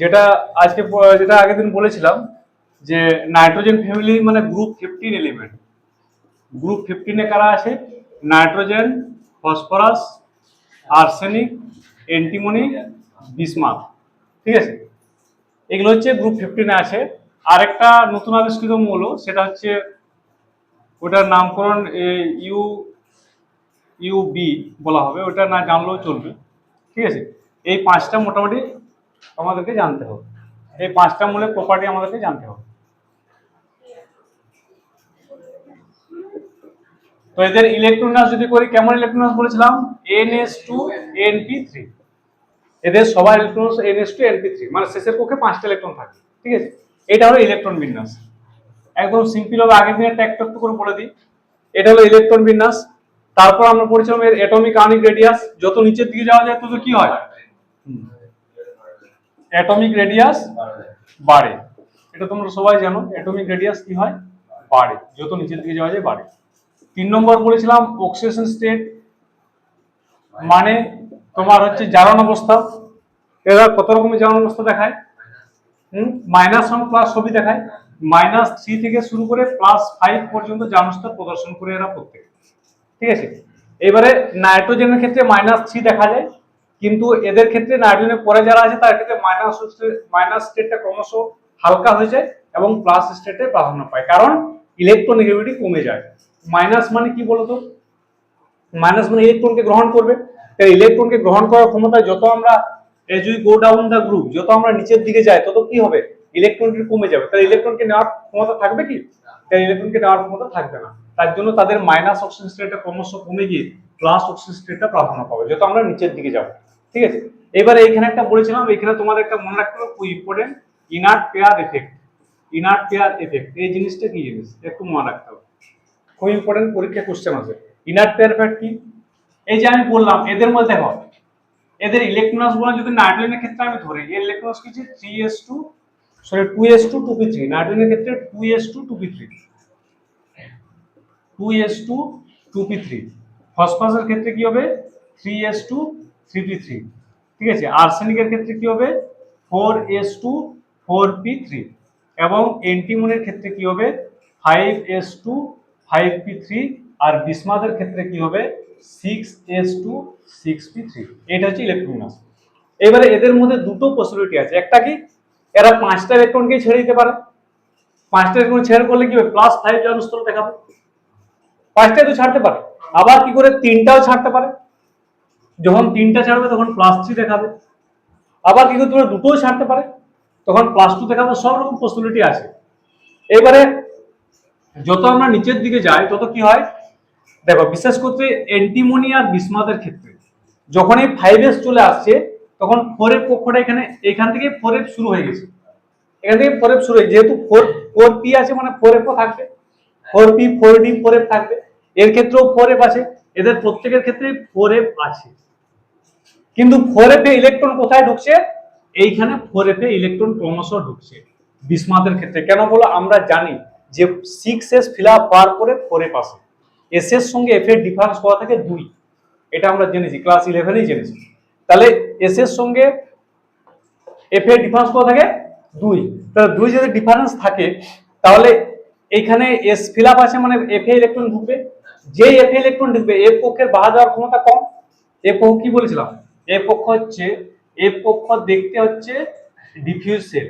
যেটা যেটা আগের দিন বলেছিলাম যে নাইট্রোজেন ফ্যামিলি মানে গ্রুপ 15 এলিমেন্ট। গ্রুপ 15 কারা আছে? Nitrogen, phosphorus, arsenic, antimony, bismuth. ঠিক আছে, এগুলো হচ্ছে গ্রুপ 15 আছে। আরেকটা নতুন আবিষ্কৃত মৌল, সেটা হচ্ছে ওটার নামকরণ ইউ ইউবি বলা হবে, ওটা না জানলেও চলবে। ঠিক আছে, এই পাঁচটা মোটামুটি আমাদেরকে জানতে হবে, এই পাঁচটা মৌলের প্রপার্টি আমাদেরকে জানতে হবে। তো এদের ইলেকট্রোনাস যদি করি, কেমন ইলেকট্রোনাস বলেছিলাম? NH2NP3। এদের সবার ইলেকট্রন NH2NP3, মানে শেষের পক্ষে 5টা ইলেকট্রন থাকে। ঠিক আছে, এটা হলো ইলেকট্রন বিন্যাস। একদম সিম্পল হবে, আগের দিনে ট্যাগ ট্যাগ করে বলে দিই। এটা হলো ইলেকট্রন বিন্যাস। তারপর আমরা পড়েছিলাম এর অ্যাটমিক আয়নিক রেডিয়াস। যত নিচের দিকে যাওয়া যায় তত কি হয়? অ্যাটমিক রেডিয়াস বাড়ে। এটা তোমরা সবাই জানো, অ্যাটমিক রেডিয়াস কি হয়? বাড়ে, যত নিচের দিকে যাওয়া যায় বাড়ে। 3 নম্বর বলেছিলাম অক্সিডেশন স্টেট, মানে তোমার হচ্ছে জারণ অবস্থা। এরা কত রকমের জারণ অবস্থা দেখায়? -1 প্লাস সবই দেখায়। -3 থেকে শুরু করে +5 পর্যন্ত জারণ স্তর প্রদর্শন করে এরা প্রত্যেক। ঠিক আছে, এবারে নাইট্রোজেনের ক্ষেত্রে -3 দেখা যায়, কিন্তু এদের ক্ষেত্রে নাইট্রোজেনের পরে যারা আছে তার ক্ষেত্রে মাইনাস স্টেটটা ক্রমশ হালকা হয়ে যায় এবং প্লাস স্টেটে প্রাধান্য পায়, কারণ ইলেকট্রন নেগেটিভিটি কমে যায়। মাইনাস মানে কি বলতো? মাইনাস মানে ইলেকট্রনকে গ্রহণ করবে। তাই ইলেকট্রনকে গ্রহণ করার ক্ষমতা যত আমরা as we go down the group, যত আমরা নিচের দিকে যাই তত কি হবে? ইলেকট্রনটি কমে যাবে। তাহলে ইলেকট্রনকে নেওয়ার ক্ষমতা থাকবে কি? তাই ইলেকট্রনকে নেওয়ার ক্ষমতা থাকবে না। তার জন্য তাদের মাইনাস অক্সিজেন স্টেটটা ক্রমশ কমে গিয়ে প্লাস অক্সিজেন স্টেটটা প্রাধান্য পাবে যত আমরা নিচের দিকে যাব। ঠিক আছে, এবারে এইখানে একটা বলেছিলাম, এখানে তোমাদের একটা মনে রাখতে হবে খুব important, inert pair effect. Inert pair effect এই জিনিসটা কি জিনিস একটু মনে রাখতে হবে, খুব ইম্পর্টেন্ট, পরীক্ষা কোশ্চেন আছে। ইনার্ট পেয়ার এফেক্ট কি? এই যে আমি বললাম এদের মধ্যে দেখো, এদের ইলেকট্রনাস গুলো যদি নাইট্রোজেনের ক্ষেত্রে আমি ধরি, এর ইলেকট্রনাস কি? 2s2 2p3। নাইট্রোজেনের ক্ষেত্রে 2s2 2p3, 2s2 2p3। ফসফরাসের ক্ষেত্রে কি হবে? 3s2 3p3। ঠিক আছে, আর্সেনিকের ক্ষেত্রে কি হবে? 4s2 4p3। এবং অ্যান্টিমনির ক্ষেত্রে কি হবে? 5s2 5p3। আর বিসমাথের ক্ষেত্রে কি হবে? 6s2 6p3। এটা হচ্ছে ইলেকট্রোনাস। এবারে এদের মধ্যে দুটো পসিবিলিটি আছে, একটা কি? এরা 5টা ইলেকট্রনকে ছেড়ে দিতে পারে। 5টা ইলেকট্রন ছেড়ে করলে কি হবে? +5 জারণ স্তর দেখাবে। 5টাই তো ছাড়তে পারে। আবার কি করে 3টাও ছাড়তে পারে, যখন 3টা ছাড়বে তখন +3 দেখাবে। আবার কি করে দুটোও ছাড়তে পারে, তখন +2 দেখাবে। সব রকম পসিবিলিটি আছে। এবারে যত আমরা নিচের দিকে যাই তত কি হয় দেখো, বিশেষ করে অ্যান্টিমনি আর বিসমাথের ক্ষেত্রে যখন এই 5s চলে আসছে তখন 4f কক্ষটা এখান থেকে 4f শুরু হয়ে গেছে। এখান থেকে 4f শুরু হয়ে, যেহেতু 4p আছে মানে 4f ও থাকবে, 4p 4d 4f থাকবে। এর ক্ষেত্রেও 4f আছে, এদের প্রত্যেকের ক্ষেত্রে 4f আছে। কিন্তু 4f এ ইলেকট্রন কোথায় ঢুকছে? এইখানে 4f এ ইলেকট্রন ক্রমশ ঢুকছে বিসমাথের ক্ষেত্রে। কেন বলো? আমরা জানি যে 6s ফিল আপ হওয়ার পরে 4f আসে। s এর সঙ্গে f এর ডিফারেন্স করা থাকে 2, এটা আমরা জেনেছি, ক্লাস 11 এই জেনেছি। তাহলে s এর সঙ্গে f এর ডিফারেন্স কত থাকে? 2। তাহলে 2 যদি ডিফারেন্স থাকে তাহলে এইখানে s ফিল আপ আছে মানে f এ ইলেকট্রন ঢুকবে। যেই f এ ইলেকট্রন ঢুকবে f কক্ষের বাধা দেওয়ার ক্ষমতা কম। f কক্ষ কি বলেছিলাম? f কক্ষ হচ্ছে, f কক্ষ দেখতে হচ্ছে ডিফিউজ সেল।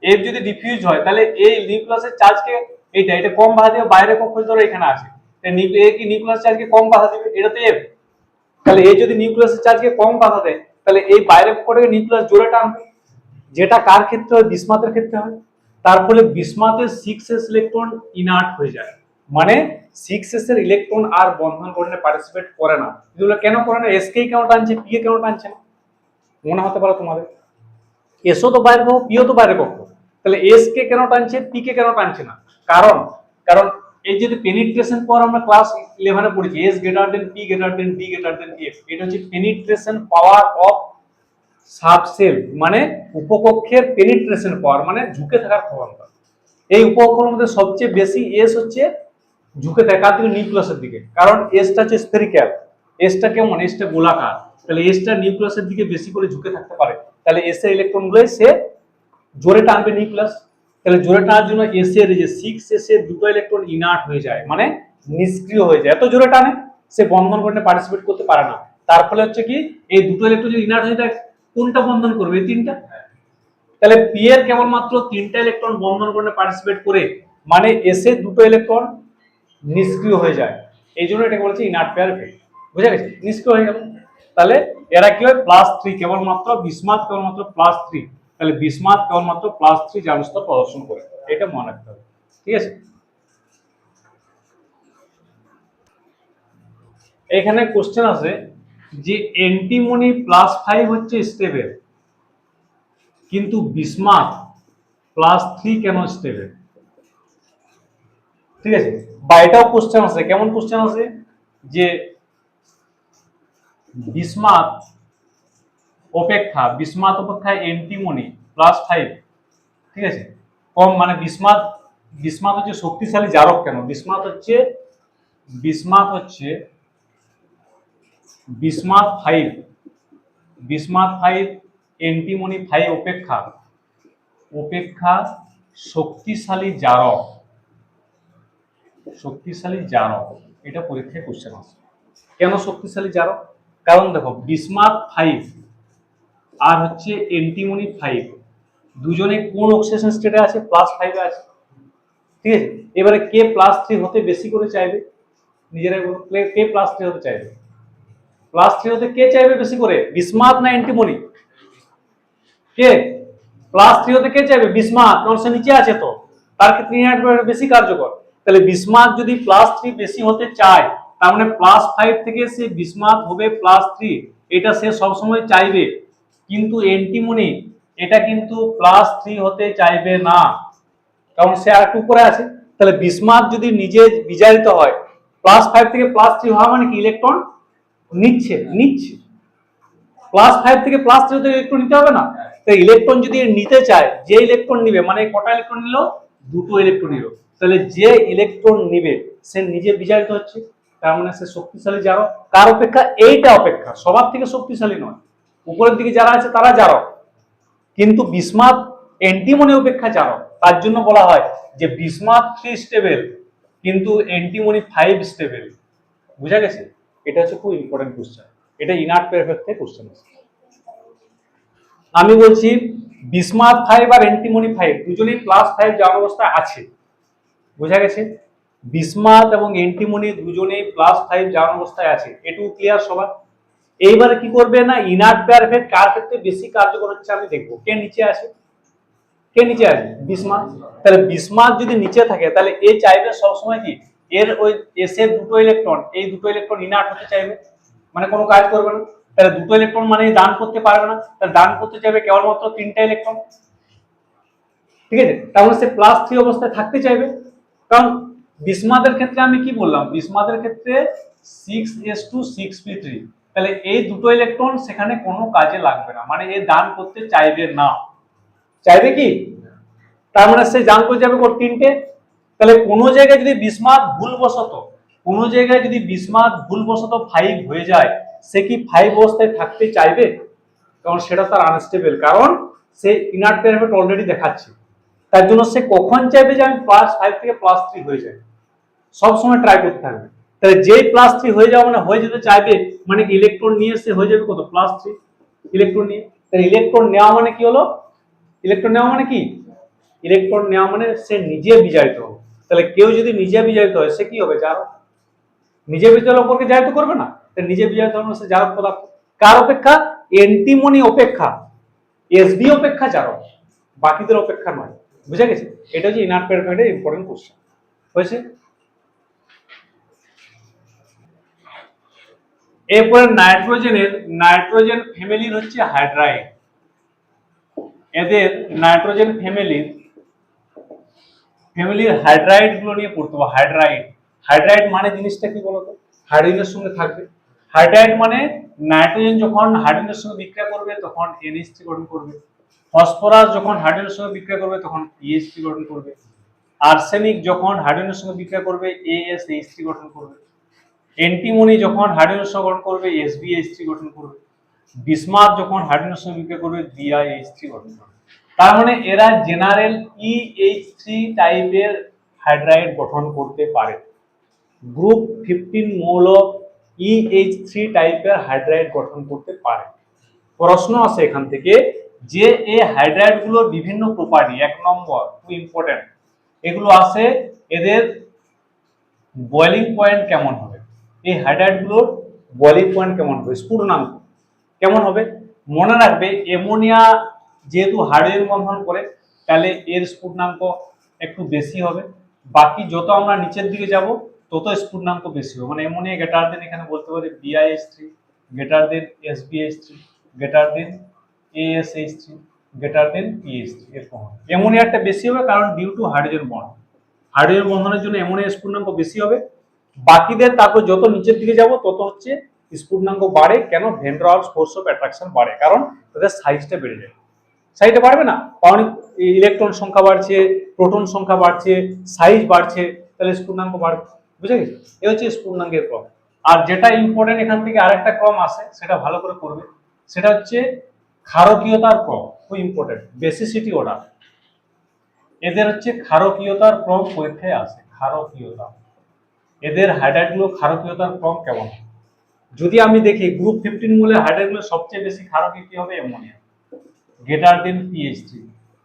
f যদি ডিফিউজ হয় তাহলে এই নিউক্লিয়াসের চার্জকে এটা কম বাধা দেবে। বাইরের কক্ষ ধরো এখানে আছে, এ কি নিউক্লিয়াস চার্জকে কম বাধা দিবে, এটা তো f। তাহলে এই যদি নিউক্লিয়াসের চার্জকে কম বাধা দেয় তাহলে এই বাইরের কক্ষটাকে নিউক্লিয়াস জোরে টানবে, যেটা কার ক্ষেত্রে হয়? বিসমাথের ক্ষেত্রে হয়। তার ফলে বিসমাথের 6s ইলেকট্রন ইনার্ট হয়ে যায়, মানে 6s এর ইলেকট্রন আর বন্ধন গঠনে পার্টিসিপেট করে না। এগুলো কেন করে না? s কে কেন টানছে, p কে কেন টানছে না? মনে হতে পারে তোমাদের, s ও তো বাইরের কক্ষ, p ও তো বাইরের কক্ষ, তাহলে s কে কেন টানছে, p কে কেন টানছে না? কারণ কারণ এই যে পেনিট্রেশন পাওয়ার আমরা ক্লাস 11 এ পড়েছি, s greater than p greater than d greater than f, এটা হচ্ছে পেনিট্রেশন পাওয়ার অফ সাবসেল, মানে উপকক্ষের পেনিট্রেশন পাওয়ার, মানে ঝুঁকে থাকার ক্ষমতা। এই উপকক্ষের মধ্যে সবচেয়ে বেশি s হচ্ছে ঝুঁকে থাকার দিকে, নিউক্লিয়াসের দিকে। কারণ এসটা হচ্ছে স্ফেরিক্যাল, এসটা কেমন? এসটা গোলাকার, তাহলে এসটা নিউক্লিয়াসের দিকে বেশি করে ঝুঁকে থাকতে পারে। তাহলে এস এর ইলেকট্রন গুলোই সে জোরে টানবে নিউক্লিয়াস। তাহলে জোরে টানার জন্য এস এর যে 6s এর দুটো ইলেকট্রন ইনার্ট হয়ে যায়, মানে নিষ্ক্রিয় হয়ে যায়। এত জোরে টানে সে বন্ধন গঠনে পার্টিসিপেট করতে পারে না। তার ফলে হচ্ছে কি, এই দুটো ইলেকট্রন যদি ইনার্ট হয়ে যায়, কোনটা বন্ধন করবে? এই তিনটা। তাহলে পি এর কেবলমাত্র তিনটা ইলেকট্রন বন্ধন গঠনে পার্টিসিপেট করে, মানে এস এর দুটো ইলেকট্রন নিষ্ক্রিয় হয়ে যায়। এই জন্য এটাকে বলছে ইনার্ট পেয়ার ইফেক্ট। বুঝা গেছে? নিষ্ক্রিয় হয়ে গেল। তাহলে এরা কি হয়? +3, কেবলমাত্র বিসমাথ কেবলমাত্র +3। তাহলে বিসমাথ কেবলমাত্র +3 জারণ স্তর প্রদর্শন করে, এটা মনে রাখতে হবে। ঠিক আছে? এখানে কোশ্চেন আছে যে অ্যান্টিমনি +5 হচ্ছে স্টেবল, কিন্তু বিসমাথ +3 কেন স্টেবল? ঠিক আছে? বা এটাও কোশ্চেন আছে, কেমন কোশ্চেন আছে যে বিসমাথ অপেক্ষা অ্যান্টিমনি +5, ঠিক আছে, কম, মানে বিসমাথ হচ্ছে শক্তিশালী জারক কেন? বিসমাথ হচ্ছে বিসমাথ 5 অ্যান্টিমনি 5 অপেক্ষা শক্তিশালী জারক। এটা পরীক্ষায় কোশ্চেন আছে। কেন শক্তিশালী জারক? কারণ দেখো, বিসমাথ 5 আর হচ্ছে অ্যান্টিমনি 5 দুজনে কোন অক্সিডেশন স্টেটে আছে? +5 এ আছে। ঠিক আছে? এবারে কে +3 হতে বেশি করে চাইবে? নিজেরাই বলো, কে +3 হতে চাইবে? +3 হতে কে চাইবে বেশি করে? বিসমাথ না অ্যান্টিমনি? কে +3 হতে কে চাইবে? বিসমাথ, কারণ সে নিচে আছে, তো তার ক্ষেত্রে ইনার্ট বেশি কার্যকর। তাহলে বিসমাথ যদি +3 বেশি হতে চায়, তার মানে +5 থেকে সে বিসমাথ হবে +3, এটা সে সবসময় চাইবে। কিন্তু অ্যান্টিমনি এটা কিন্তু +3 হতে চাইবে না, কারণ সে আর একটু উপরে আছে। তাহলে বিসমাথ যদি নিজে বিজারিত হয়, +5 থেকে +3 হওয়া মানে কি? ইলেকট্রন নিচ্ছে। +5 থেকে +3 তো ইলেকট্রন নিতে হবে না? তাই ইলেকট্রন যদি নিতে চায়, যে ইলেকট্রন নিবে, মানে কটা ইলেকট্রন নিল? দুটো ইলেকট্রন নিল। তাহলে যে ইলেকট্রন নিবে সে নিজে বিজারিত হচ্ছে, তার মানে সে শক্তিশালী জারক। কার অপেক্ষা? এইটা অপেক্ষা, সবার থেকে শক্তিশালী নয়। উপরের দিকে যারা আছে তারা জারক, কিন্তু বিসমাথ অ্যান্টিমনি অপেক্ষা জারক। তার জন্য বলা হয় যে বিসমাথ 3 স্টেবল, কিন্তু অ্যান্টিমনি 5 স্টেবল। বুঝা গেছে? এটা হচ্ছে খুব ইম্পর্টেন্ট কোশ্চেন। এটা ইনার্ট পেয়ার ইফেক্ট থেকে কোশ্চেন আছে। আমি বলছি বিসমাথ 5 আর অ্যান্টিমনি 5 দুজনেই +5 জারণ অবস্থায় আছে। বুঝা গেছে? বিসমাথ এবং অ্যান্টিমনি দুজনেই +5 জারণ অবস্থায় আছে, এটুকু ক্লিয়ার সবার? এইবারে কি করবে না, ইনার্ট পেয়ার ইফেক্ট কার ক্ষেত্রে বেশি কার্যকর হচ্ছে আমি দেখবো। কে নিচে আছে? বিসমাথ। তাহলে বিসমাথ যদি নিচে থাকে, তাহলে এ চাইবে সবসময় কি, এর ওই এস এর দুটো ইলেকট্রন, এই দুটো ইলেকট্রন ইনার্ট হতে চাইবে, মানে কোনো কাজ করবে না। তাহলে দুটো ইলেকট্রন মানে দান করতে পারবে না, তাহলে দান করতে চাইবে কেবলমাত্র তিনটা ইলেকট্রন। ঠিক আছে? তাহলে সে +3 অবস্থায় থাকতে চাইবে। কারণ বিসমাথের ক্ষেত্রে আমি কি বললাম? বিসমাথের ক্ষেত্রে 6s2 6p3, তাহলে এই দুটো ইলেকট্রন সেখানে কোনো কাজে লাগবে না, মানে এ দান করতে চাইবে না। চাইবে কি? তার মানে সে দান করে যাবে তিনটে। তাহলে কোনো জায়গায় যদি বিসমাথ ভুলবশত 5 হয়ে যায়, সে কি 5 অবস্থায় থাকতে চাইবে? কারণ সেটা তার আনস্টেবল, কারণ সে ইনার্ট পেয়ার ইফেক্ট অলরেডি দেখাচ্ছে। তার জন্য সে কখন চাইবে যে আমি +5 থেকে +3 হয়ে যায়, সব সময় ট্রাই করতে থাকবে। তাহলে যেই +3 হয়ে যাওয়া মানে হয়ে যেতে চাইবে, মানে ইলেকট্রন নিয়ে সে হয়ে যাবে কত? +3 ইলেকট্রন নিয়ে। তাহলে ইলেকট্রন নেওয়া মানে কি হলো? ইলেকট্রন নেওয়া মানে কি? ইলেকট্রন নেওয়া মানে সে নিজে বিজারিত হবে। তাহলে কেউ যদি নিজে বিজারিত হয়, সে কি হবে? জারক। নিজে বিজারিত অপরকে জারিত করবে না, তাহলে নিজে বিজারিত হলে সে জারক পদার্থ। কার অপেক্ষা? অ্যান্টিমনি অপেক্ষা, এসবি অপেক্ষা জারক, বাকিদের অপেক্ষা নয়। বুঝা গেছে? এটা হচ্ছে ইনার্ট পেয়ার ইফেক্টের ইম্পর্টেন্ট কোশ্চেন হয়েছে। এরপরে নাইট্রোজেন ফ্যামিলির হচ্ছে হাইড্রাইড। এদের নাইট্রোজেন ফ্যামিলির হাইড্রাইড গুলো নিয়ে পড়তে হবে। হাইড্রাইড মানে জিনিসটা কি বলতো? হাইড্রোজেনের সঙ্গে থাকবে। হাইড্রাইড মানে নাইট্রোজেন যখন হাইড্রোজেনের সঙ্গে বিক্রিয়া করবে তখন NH3 গঠন করবে। ফসফরাস যখন হাইড্রোজেনের সঙ্গে বিক্রিয়া করবে তখন PH3 গঠন করবে। আর্সেনিক যখন হাইড্রোজেনের সঙ্গে বিক্রিয়া করবে AsH3 গঠন করবে। অ্যান্টিমনি যখন হাইড্রোজেনের সঙ্গে গঠন করবে SbH3 গঠন করবে। বিসমাথ যখন হাইড্রোজেনের সঙ্গে বিক্রিয়া করবে BiH3 গঠন করবে। তার মানে এরা জেনারেল EH3 টাইপের হাইড্রাইড গঠন করতে পারে। গ্রুপ 15 মৌল EH3 টাইপের হাইড্রাইড গঠন করতে পারে। প্রশ্ন আছে এখান থেকে যে এই হাইড্রাইড গুলোর বিভিন্ন প্রপার্টি, এক নম্বর খুব ইম্পর্টেন্ট, এগুলো আছে এদের বয়েলিং পয়েন্ট কেমন হবে, এই হাইড্রাইড গুলোর বয়েলিং পয়েন্ট কেমন হবে, স্ফুটনাঙ্ক কেমন হবে। মনে রাখবে অ্যামোনিয়া যেহেতু হাইড্রোজেন বন্ধন করে তাহলে এর স্ফুটনাঙ্ক একটু বেশি হবে। বাকি যত আমরা নিচের দিকে যাব তত স্ফুটনাঙ্ক বেশি হবে। মানে অ্যামোনিয়া গ্রেটার দেন এখানে বলতে পারি BiH3, greater than SbH3, greater than ASH3, greater than PH3, এরকম হবে। অ্যামোনিয়াটা বেশি হবে কারণ due to hydrogen bond, hydrogen বন্ধনের জন্য অ্যামোনিয়া স্ফুটনাঙ্ক বেশি হবে। বাকিদের তারপর যত নিচের দিকে যাব তত হচ্ছে স্ফুটনাঙ্ক বাড়ে। কেন? Van der Waals force of attraction বাড়ে, কারণ তাদের সাইজটা বেড়ে যায়। সাইজটা বাড়বে না, কারণ ইলেকট্রন সংখ্যা বাড়ছে, প্রোটন সংখ্যা বাড়ছে, সাইজ বাড়ছে, তাহলে স্ফুটনাঙ্ক বাড়বে। বুঝে গেছে? এই হচ্ছে স্ফুটনাঙ্কের ক্রম। আর যেটা ইম্পর্টেন্ট এখান থেকে আরেকটা ক্রম আছে, সেটা ভালো করে করবে, সেটা হচ্ছে ক্ষারকীয়তার ক্রম। খুব ইম্পর্টেন্ট, বেসিসিটি অর্ডার। এদের হচ্ছে ক্ষারকীয়তার ক্রম পরীক্ষায় আসে। ক্ষারকীয়তা, এদের হাইড্রাইডগুলো ক্ষারকীয়তার ক্রম কেমন। যদি আমি দেখি গ্রুপ 15 মূলের হাইড্রাইডগুলো সবচেয়ে বেশি ক্ষারকীয় কি হবে? Ammonia, greater than PH3,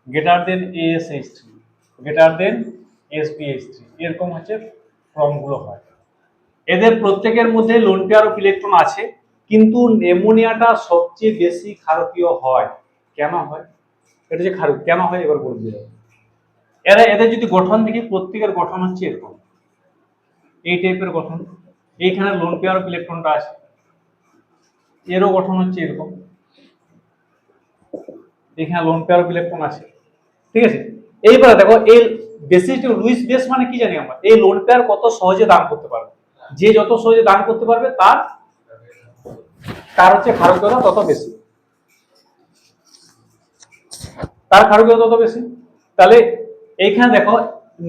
greater than ASH3, greater than SbH3, এরকম হচ্ছে ক্রমগুলো হয়। এদের প্রত্যেকের মধ্যে লোন পেয়ার অফ ইলেকট্রন আছে, কিন্তু অ্যামোনিয়াটা সবচেয়ে বেশি ক্ষারকীয় হয়। কেন হয়? এটা যে ক্ষারক কেন হয় এবার বলবো। এদের যদি গঠন দেখি, প্রত্যেকের গঠন হচ্ছে এরকম, এই টাইপের গঠন। এইখানে লোন পেয়ার অফ ইলেকট্রনটা আছে, এরও গঠন হচ্ছে এরকম, এখানে লোন পেয়ার অফ ইলেকট্রন আছে। ঠিক আছে, এইবার দেখো এই বেসিস লুইস বেস মানে কি জানি আমরা, এই লোন পেয়ার কত সহজে দান করতে পারবে। যে যত সহজে দান করতে পারবে তার তার হচ্ছে ক্ষারকীয়তা তত বেশি, তার ক্ষারকীয়তা তত বেশি। তাহলে এইখানে দেখো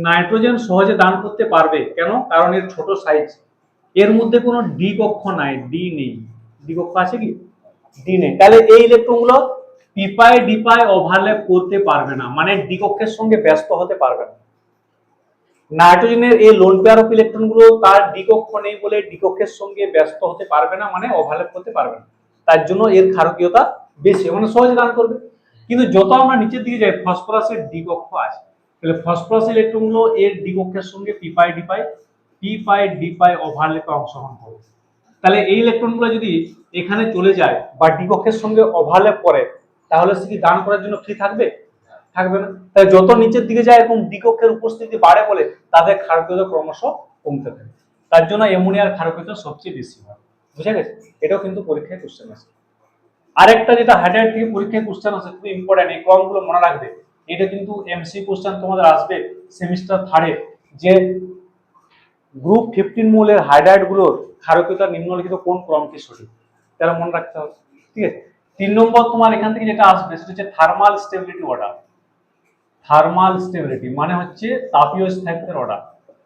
নাইট্রোজেন সহজে দান করতে পারবে, কেন? কারণ এর ছোট সাইজ, এর মধ্যে কোনো ডি কক্ষ নাই, ডি নেই। ডি কক্ষ আছে কি? ডি নেই। তাহলে এই ইলেকট্রনগুলো পিপাই ডিপাই ওভারল্যাপ করতে পারবে না, মানে ডি কক্ষের সঙ্গে ব্যস্ত হতে পারবে না। নাইট্রোজেনের এই লোন পেয়ার অফ ইলেকট্রন গুলো তার ডি কক্ষ নেই বলে ডি কক্ষের সঙ্গে ব্যস্ত হতে পারবে না, মানে ওভারল্যাপ করতে পারবে না। তার জন্য এর ক্ষারকীয়তা বেশি, মানে সহজে দান করবে। কিন্তু যত আমরা নিচের দিকে যাই, ফসফরাসের ডি কক্ষ আছে, তাহলে ফসফরাস ইলেকট্রন গুলো এর ডি কক্ষের সঙ্গে পিপাই ডিপাই ওভারল্যাপে অংশগ্রহণ করবে। তাহলে এই ইলেকট্রন গুলো যদি এখানে চলে যায় বা ডি কক্ষের সঙ্গে ওভারল্যাপ করে, তাহলে সে কি দান করার জন্য ফ্রি থাকবে? থাকবে না। তাই যত নিচের দিকে যায় এবং ডি কক্ষের উপস্থিতি বাড়ে বলে তাদের ক্ষারকীয়তা ক্রমশ কমতে থাকে। তার জন্য অ্যামোনিয়ার ক্ষারকীয়তা সবচেয়ে বেশি হয়। বুঝে গেছে? এটাও কিন্তু পরীক্ষায় কোশ্চেন আছে। আরেকটা যেটা হাইড্রাইড থেকে পরীক্ষায় কোশ্চেন আছে, খুব ইম্পর্টেন্ট, এই ক্রমগুলো মনে রাখবে। এটা কিন্তু এমসি কোশ্চেন তোমাদের আসবে সেমিস্টার 3-এ, যে গ্রুপ 15 মৌলের হাইড্রাইড গুলোর ক্ষারকীয়তা নিম্নলিখিত কোন ক্রমটি সঠিক, তারা মনে রাখতে হবে। ঠিক আছে, 3 নম্বর তোমার এখান থেকে যেটা আসবে সেটা হচ্ছে thermal stability order. Thermal stability মানে হচ্ছে তাপীয় স্থায়িত্বের অর্ডার।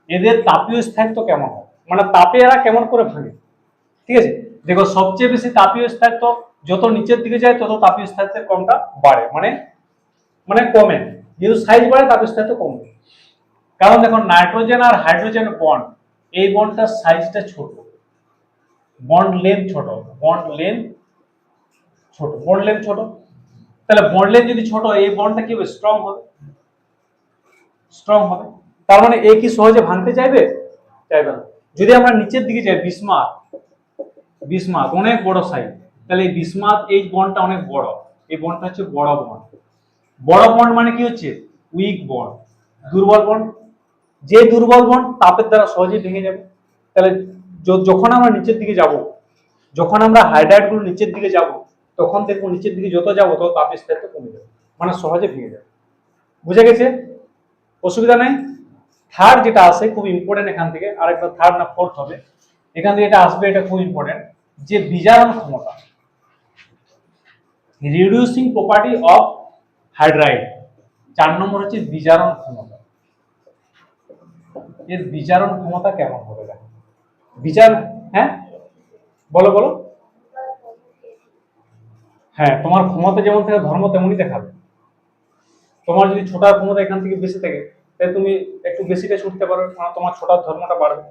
এদের তাপীয় স্থায়িত্ব কেমন হয়, মানে তাপে এরা কেমন করে ভাঙে। ঠিক আছে, দেখো সবচেয়ে বেশি তাপীয় স্থায়িত্ব যত নিচের দিকে যায় তত তাপীয় স্থায়িত্বের ক্রমটা বাড়ে, মানে মানে কমে। যেহেতু সাইজ বাড়ে তাপীয় স্থায়িত্ব কমবে। কারণ দেখো নাইট্রোজেন আর হাইড্রোজেন বন্ড, এই বন্ডটার সাইজটা ছোট, বন্ড লেন্থ ছোট, বন্ড লেন্থ ছোট, বন্ড লেন্থ ছোট। তাহলে বন্ড লেন্থ যদি ছোট, এই বন্ডটা কি হবে? স্ট্রং হবে, স্ট্রং হবে। তার মানে এ কি সহজে ভাঙতে চাইবে? চাইবে না। যদি আমরা নিচের দিকে যাই, বিসমাথ, বিসমাথ অনেক বড় সাইজ, তাহলে এই বিসমাথ এই বন্ডটা অনেক বড়, এই বন্ডটা হচ্ছে বড় বন্ড। বড় বন্ড মানে কি হচ্ছে? উইক বন্ড, দুর্বল বন্ড। যে দুর্বল বন্ড তাপের দ্বারা সহজেই ভেঙে যাবে। তাহলে যখন আমরা নিচের দিকে যাব, যখন আমরা হাইড্রাইড গুলো নিচের দিকে যাব, তখন দেখবো নিচের দিকে যত যাবো তত তাপের স্থায়িত্ব কমে যাবে, মানে সহজে ভেঙে যাবে। বুঝে গেছে? অসুবিধা নাই। থার্ড যেটা আছে খুব ইম্পর্টেন্ট, এখান থেকে আরেকটা থার্ড না ফোর্থ হবে, এখান থেকে এটা আসবে, এটা খুব ইম্পর্টেন্ট, যে বিজারণ ক্ষমতা, রিডিউসিং প্রপার্টি অফ হাইড্রাইড। 4 নম্বর হচ্ছে বিজারণ ক্ষমতা। এর বিজারণ ক্ষমতা কেমন হবে দেখো। বিচার, হ্যাঁ বলো বলো। হ্যাঁ, তোমার ক্ষমতা যেমন থাকে ধর্ম তেমনই দেখাবে। তোমার যদি ছোটার ক্ষমতা এখান থেকে বেশি থাকে, তাহলে তুমি একটু বেশিটা ছুটতে পারো, মানে তোমার ছোটার ধর্মটা বাড়বে।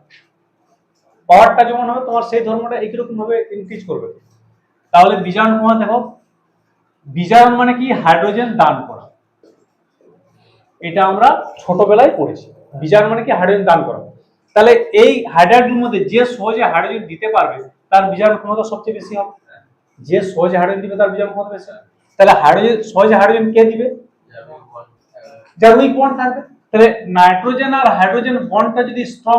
পাওয়ারটা যেমন হবে তোমার সেই ধর্মটা একই রকম ভাবে ইনক্রিজ করবে। তাহলে বিজারণ ক্ষমতা দেখো, বিজারণ মানে কি? হাইড্রোজেন দান করা। এটা আমরা ছোটবেলায় পড়েছি। বিজারণ মানে কি? হাইড্রোজেন দান করা। তাহলে এই হাইড্রাইডের মধ্যে যে সহজে হাইড্রোজেন দিতে পারবে তার বিজারণ ক্ষমতা সবচেয়ে বেশি হবে। যে সহজে হাইড্রোজেন দিবে তার বিজারণ ক্ষমতা বেশি হবে। তাহলে হাইড্রোজেন সহজে হাইড্রোজেন কে দিবে? যার উইক বন্ড থাকবে। তাহলে নাইট্রোজেন আর হাইড্রোজেন বন্ডটা যদি স্ট্রং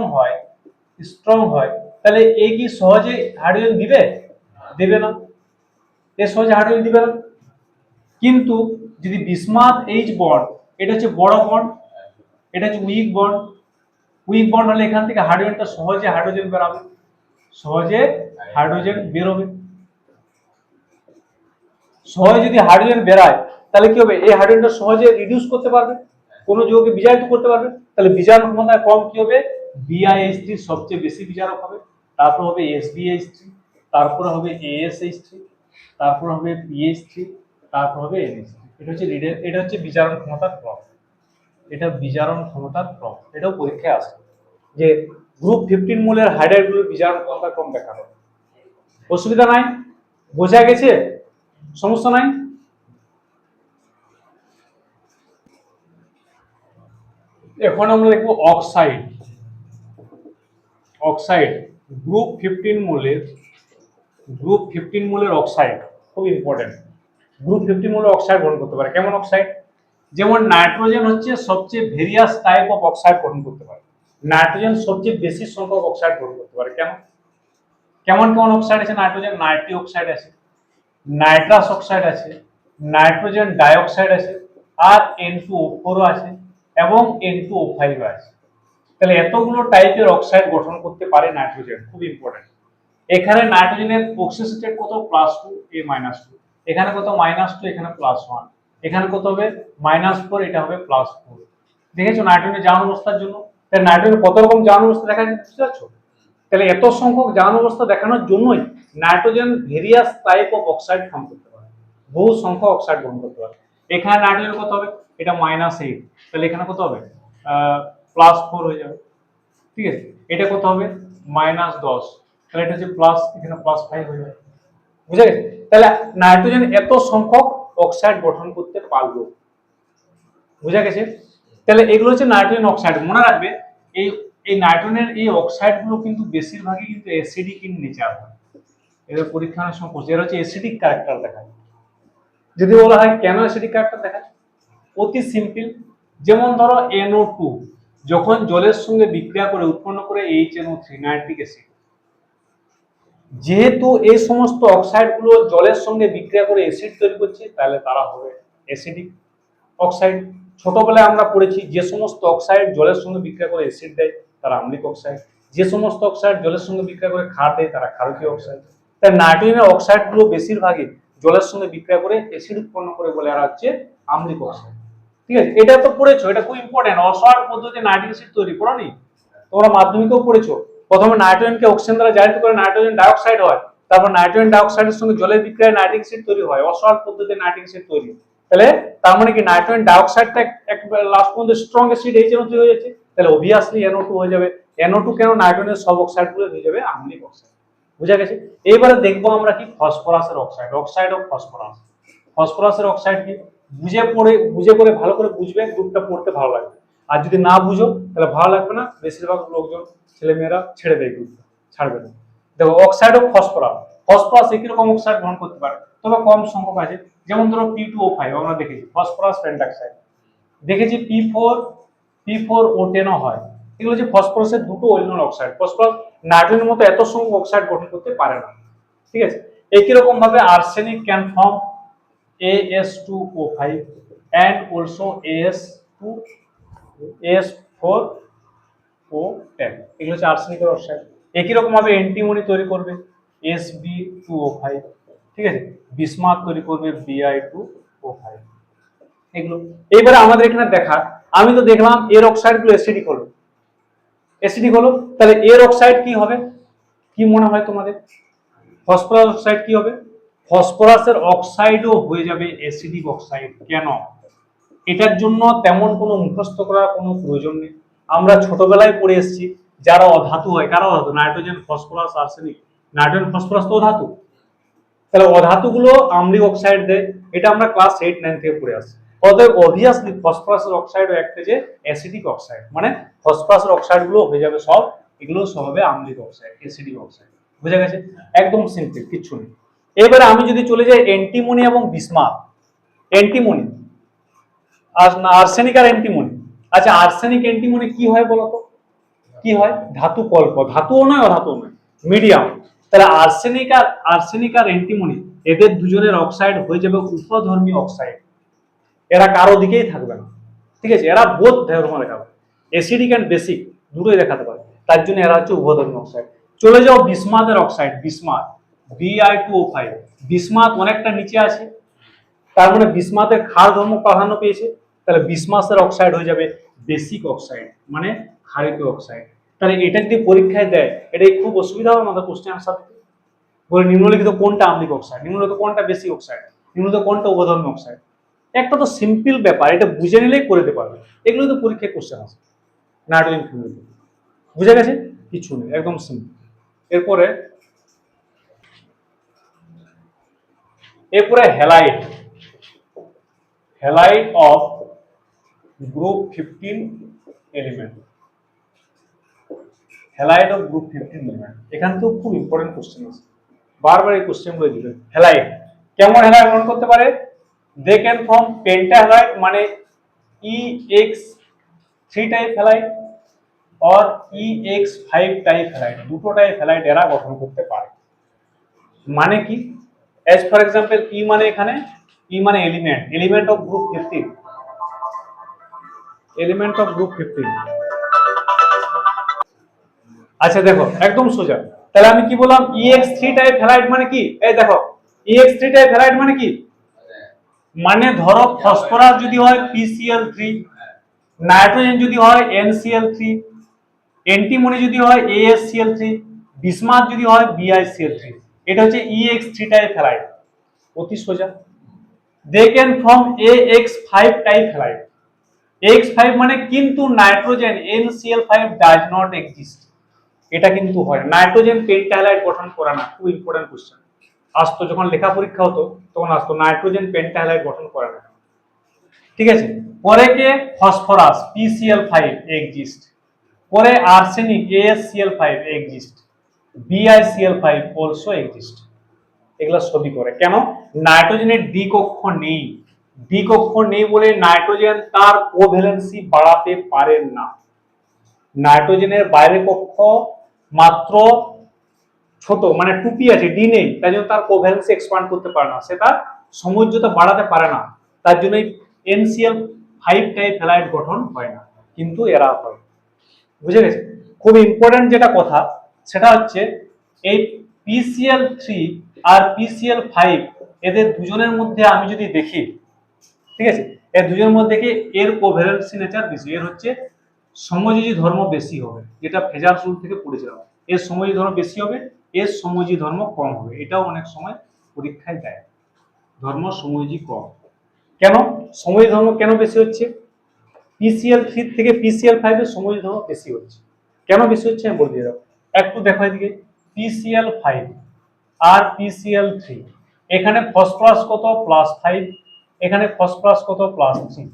হয় তাহলে এ কি সহজে হাইড্রোজেন দিবে? দেবে না। এ সহজে হাইড্রোজেন দিবে না। কিন্তু যদি বিসমাথ এইচ বন্ড, এটা হচ্ছে বড় বন্ড, এটা হচ্ছে উইক বন্ড হলে এখান থেকে হাইড্রোজেনটা সহজে হাইড্রোজেন বেরোবে, সহজে হাইড্রোজেন বেরোবে। সহজে যদি হাইড্রোজেন বেরায় তাহলে কি হবে? এই হাইড্রোজেনটা সহজে রিডিউস করতে পারবে, কোন যৌগকে বিজারিত করতে পারবে। তাহলে বিজারণ ক্ষমতা কম কি হবে? BiH3 সবচেয়ে বেশি বিজারক হবে, তারপর হবে SbH3, তারপর হবে AsH3, তারপর হবে PH3, তারপর হবে NH3। এটা হচ্ছে বিজারণ ক্ষমতার ক্রম। এটা বিজারণ ক্ষমতার ক্রম। এটাও পরীক্ষায় আসে যে গ্রুপ 15 মোলের হাইড্রাইডগুলোর বিজারণ ক্ষমতার ক্রম দেখানো। অসুবিধা নাই? বোঝা গেছে? সমস্যা নাই? এখন আমরা দেখবো অক্সাইড। গ্রুপ 15 মোলের অক্সাইড খুব ইম্পর্টেন্ট। গ্রুপ 15 মোলের অক্সাইড গঠন করতে পারে। কেমন অক্সাইড? যেমন নাইট্রোজেন হচ্ছে সবচেয়ে ভেরিয়াস টাইপ অফ অক্সাইড গঠন করতে পারে। নাইট্রোজেন সবচেয়ে বেশি সংখ্যক অক্সাইড গঠন করতে পারে। কেমন কেমন কেমন অক্সাইড আছে? নাইট্রোজেন নাইট্রি অক্সাইড আছে, নাইট্রাস অক্সাইড আছে, নাইট্রোজেন ডাইঅক্সাইড আছে, আর N2O4 আছে এবং N2O5 আছে। তাহলে এতগুলো টাইপের অক্সাইড গঠন করতে পারে নাইট্রোজেন। খুব ইম্পর্টেন্ট। এখানে নাইট্রোজেনের অক্সিজেন কত? +2, A-2। এখানে কত? -2, এখানে +1। এখানে কত হবে? -4, এটা হবে +4। দেখেছো নাইট্রোজেনের জারণ অবস্থার জন্য? তাহলে নাইট্রোজেন কত রকম জারণ অবস্থা দেখা যাচ্ছে, বুঝতে পারছো? তাহলে এত সংখ্যক জারণ অবস্থা দেখানোর জন্যই nitrogen various type of oxide form করতে পারে, বহু সংখ্যক অক্সাইড গ্রহণ করতে পারে। এখানে নাইট্রোজেন কত হবে? এটা -8, তাহলে এখানে কত হবে? +4 হয়ে যাবে। ঠিক আছে, এটা কত হবে? -10, তাহলে এটা হচ্ছে প্লাস, এখানে +5 হয়ে যাবে। বুঝা গেছে? তাহলে নাইট্রোজেন এত সংখ্যক অক্সাইড গঠন করতে পারলো। বুঝা গেছে? তাহলে এগুলো হচ্ছে নাইট্রোজেন অক্সাইড। মনে রাখবে এই এই নাইট্রোজেনের এই অক্সাইড গুলো কিন্তু বেশিরভাগই কিন্তু অ্যাসিডিক ইন নেচার হয়। এদের পরীক্ষার সময় এর হচ্ছে অ্যাসিডিক ক্যারেক্টার দেখায়। যদি বলা হয় কেন অ্যাসিডিক ক্যারেক্টার দেখায়, অতি সিম্পল। যেমন ধরো NO2 যখন জলের সঙ্গে বিক্রিয়া করে উৎপন্ন করে HNO3 নাইট্রিক অ্যাসিড। যেহেতু এই সমস্ত অক্সাইড গুলো জলের সঙ্গে বিক্রিয়া করে অ্যাসিড তৈরি করছে, তাহলে তারা হবে অ্যাসিডিক অক্সাইড। ছোটবেলায় আমরা পড়েছি যে সমস্ত অক্সাইড জলের সঙ্গে বিক্রিয়া করে অ্যাসিড দেয় তারা আম্লিক অক্সাইড, যে সমস্ত অক্সাইড জলের সঙ্গে বিক্রিয়া করে ক্ষার দেয় তারা ক্ষারকীয় অক্সাইড। তাই নাইট্রোজেনের অক্সাইড গুলো বেশিরভাগই জলের সঙ্গে বিক্রিয়া করে অ্যাসিড উৎপন্ন করে বলে এরা হচ্ছে আম্লিক অক্সাইড। ঠিক আছে, এটা তো পড়েছো, এটা খুব ইম্পর্টেন্ট। অসহায়ক পদ্ধতিতে নাইট্রিক অ্যাসিড তৈরি পড়োনি? তোমরা মাধ্যমিকেও পড়েছো। প্রথমে নাইট্রোজেনকে অক্সিজেন দ্বারা জারিত করে নাইট্রোজেন ডাইঅক্সাইড হয়, তারপর নাইট্রোজেন ডাইঅক্সাইডের সঙ্গে জলের বিক্রিয়ায় নাইট্রিক অ্যাসিড তৈরি হয়। অসহায়ক পদ্ধতিতে নাইট্রিক অ্যাসিড তৈরি। তাহলে তার মানে কি নাইট্রোজেন ডাইঅক্সাইডটা একবার লাস্ট পর্যন্ত স্ট্রং অ্যাসিড HNO3 হয়ে যাচ্ছে, তাহলে অবভিয়াসলি NO2 হয়ে যাবে। NO2 কেন? নাইট্রোজেনের সব অক্সাইড গুলো হয়ে যাবে আম্লিক অক্সাইড। বুঝা গেছে? এইবারে দেখবো আমরা কি ফসফরাসের অক্সাইড। Oxide of phosphorus. ফসফরাসের অক্সাইড কি? বুঝে করে ভালো করে বুঝবে, গ্রুপটা পড়তে ভালো লাগবে। আর যদি না বুঝো তাহলে ভালো লাগবে না। বেশিরভাগ লোকজন ছেলেমেয়েরা ছেড়ে দেয়, গ্রুপটা ছাড়বে না। দেখো অক্সাইড অফ ফসফরাস। ফসফরাস একই রকম অক্সাইড গ্রহণ করতে পারে, তবে কম সংখ্যক আছে। যেমন ধরো P2O5 আমরা দেখেছি, ফসফরাস পেন্টাক্সাইড দেখেছি। P4O10 হয়। এগুলো হচ্ছে ফসফরাসের দুটো অরিজিনাল অক্সাইড। ফসফরাস নাইট্রোজেনের মতো এত সংখ্যক অক্সাইড গঠন করতে পারে না। ঠিক আছে, একই রকম ভাবে arsenic can form AS2O5 and also AS4O10। এগুলো হচ্ছে আর্সেনিকের অক্সাইড। একই রকম ভাবে অ্যান্টিমনি তৈরি করবে Sb2O5। ঠিক আছে, বিসমাথ তৈরি করবে Bi2O5। এগুলো এইবারে আমাদের এখানে দেখা, আমি তো দেখলাম এর অক্সাইড গুলো অ্যাসিডিক হলো, তাহলে এর অক্সাইড কি হবে? কি মনে হয় তোমাদের? ফসফরাস অক্সাইড কি হবে? ফসফরাসের অক্সাইডও হয়ে যাবে অ্যাসিডিক অক্সাইড। কেন? এটার জন্য তেমন কোনো মুখস্থ করার কোনো প্রয়োজন নেই। আমরা ছোটবেলায় পড়ে এসেছি যারা অধাতু হয়, কারা অধাতু? Nitrogen, phosphorus, arsenic. Nitrogen, phosphorus তো অধাতু। তাহলে অধাতুগুলো আম্লিক অক্সাইড দেয়, এটা আমরা ক্লাস 8-9 থেকে পড়ে আসছি। অতএব অবভিয়াসলি ফসফরাসের অক্সাইড একটা যে অ্যাসিডিক অক্সাইড, মানে ফসফরাসের অক্সাইড গুলো হয়ে যাবে সব, এগুলো সব হবে আম্লিক অক্সাইড, অ্যাসিডিক অক্সাইড। বুঝা গেছে? একদম সিম্পল, কিচ্ছু নেই। এবারে আমি যদি চলে যাই অ্যান্টিমনি এবং বিসমাথ। অ্যান্টিমনি আর আর্সেনিক আর অ্যান্টিমনি। আচ্ছা, আর্সেনিক অ্যান্টিমনি কি হয় বলতো? কি হয়? ধাতু কল্প, ধাতুও নয় অধাতুও নয়, মিডিয়াম। তাহলে আর্সেনিক আর অ্যান্টিমনি এদের দুজনের অক্সাইড হয়ে যাবে উভধর্মী অক্সাইড। এরা কারো দিকেই থাকবে না, ঠিক আছে? এরা বোধ ধর্ম দেখাবে, অ্যাসিডিক এন্ড বেসিক দুটোই দেখাতে পারে, তার জন্য এরা হচ্ছে উভধর্মী অক্সাইড। চলে যাও বিসমাথের অক্সাইড, বিসমাথ Bi2O5। বিসমাথ অনেকটা নিচে আছে, তার মানে বিসমাথের ক্ষার ধর্ম প্রাধান্য পেয়েছে, তাহলে বিসমাথের অক্সাইড হয়ে যাবে বেসিক অক্সাইড, মানে ক্ষারকীয় অক্সাইড। তাহলে এটা যদি পরীক্ষায় দেয়, এটাই খুব অসুবিধা হবে আমাদের কোশ্চেন আনসার দিতে। বলে নিম্নলিখিত কোনটা আম্লিক অক্সাইড, নিম্নলিখিত কোনটা বেসিক অক্সাইড, নিম্নলিখিত কোনটা উভধর্মী অক্সাইড। একটা তো সিম্পল ব্যাপার, এটা বুঝে নিলেই করে দিতে পারবে। এগুলো তো পরীক্ষায় কোশ্চেন আছে নাইট্রোজেন ফিউমিডিটি। বুঝে গেছে? কিছু নেই, একদম সিম্পল। এরপরে halide, halide of group 15 element. Halide of group 15 element, এখান থেকেও খুব ইম্পর্টেন্ট কোশ্চেন আছে, বারবার এই কোশ্চেনগুলো দিবেন। হ্যালাইড কেমন হ্যালাইড গ্রহণ করতে পারে? দে ক্যান ফর্ম পেন্টাহ্যালাইড, মানে EX3 type halide or EX5 type halide, দুটো টাইপ হ্যালাইড এরা গঠন করতে পারে। মানে কি? এজ ফর এক্সাম্পল, ই মানে এখানে ই মানে element, element of group 15, element of group 15। আচ্ছা দেখো, একদম সোজা। তাহলে আমি কি বললাম? EX3 টাইপ হ্যালাইড মানে কি? এই দেখো, EX3 টাইপ হ্যালাইড মানে কি? মানে ধরো ফসফরাস যদি হয় PCl3, নাইট্রোজেন যদি হয় NCl3, অ্যান্টিমনি যদি হয় ASCl3, বিসমাথ যদি হয় BiCl3। এটা হচ্ছে EX3 টাইপ হ্যালাইড, অতি সোজা। They can form AX5 type halide. AX5 মানে কিন্তু nitrogen NCl5 does not exist, এটা কিন্তু হয় নাইট্রোজেন পেন্টাহ্যালাইড গঠন করে না। খুব ইম্পর্টেন্ট কোশ্চেন আসতো যখন লেখা পরীক্ষা হতো, তখন আসতো নাইট্রোজেন পেন্টাহ্যালাইড গঠন করে না। ঠিক আছে? পরে কে? ফসফরাস PCl5 এক্সিস্ট, পরে arsenic ASCl5 exist, BiCl5 also exist. এগুলা সবই করে। কেন? নাইট্রোজেনের ডি কক্ষ নেই, ডি কক্ষ নেই বলে নাইট্রোজেন তার কোভ্যালেন্সি বাড়াতে পারে না। নাইট্রোজেনের বাইরে কক্ষ মাত্র ছোট, মানে টুপি আছে, ডি নেই, তাই জন্য তার কোভ্যালেন্সি এক্সপ্যান্ড করতে পারে না, সেটা সমুজ্জতা বাড়াতে পারে না, তার জন্য NCl5 টাইপ হ্যালাইড গঠন হয় না, কিন্তু এরা হয়। বুঝে গেছে? খুব ইম্পর্টেন্ট যেটা কথা সেটা হচ্ছে এই PCl3 আর PCl5 এদের দুজনের মধ্যে আমি যদি দেখি, ঠিক আছে, এর দুজনের মধ্যে কি এর কোভ্যালেন্সি নেচার বেশি, এর হচ্ছে সমযোজী ধর্ম বেশি হবে, যেটা ফেজার রুল থেকে পড়েছিলাম। এর সমযোজী ধর্ম বেশি হবে, এর সমযোজী ধর্ম কম হবে। এটাও অনেক সময় পরীক্ষায় দেয়, ধর্ম সমযোজী কম। কেন সমযোজী ধর্ম কেন বেশি হচ্ছে? PCl3 থেকে PCl5 এর সমযোজী ধর্ম বেশি হচ্ছে। কেন বেশি হচ্ছে আমি বলে দিয়ে দাও। একটু দেখো এদিকে, PCl5 আর PCl3, এখানে ফসফরাস কত? +5, এখানে ফসফরাস কত? +3।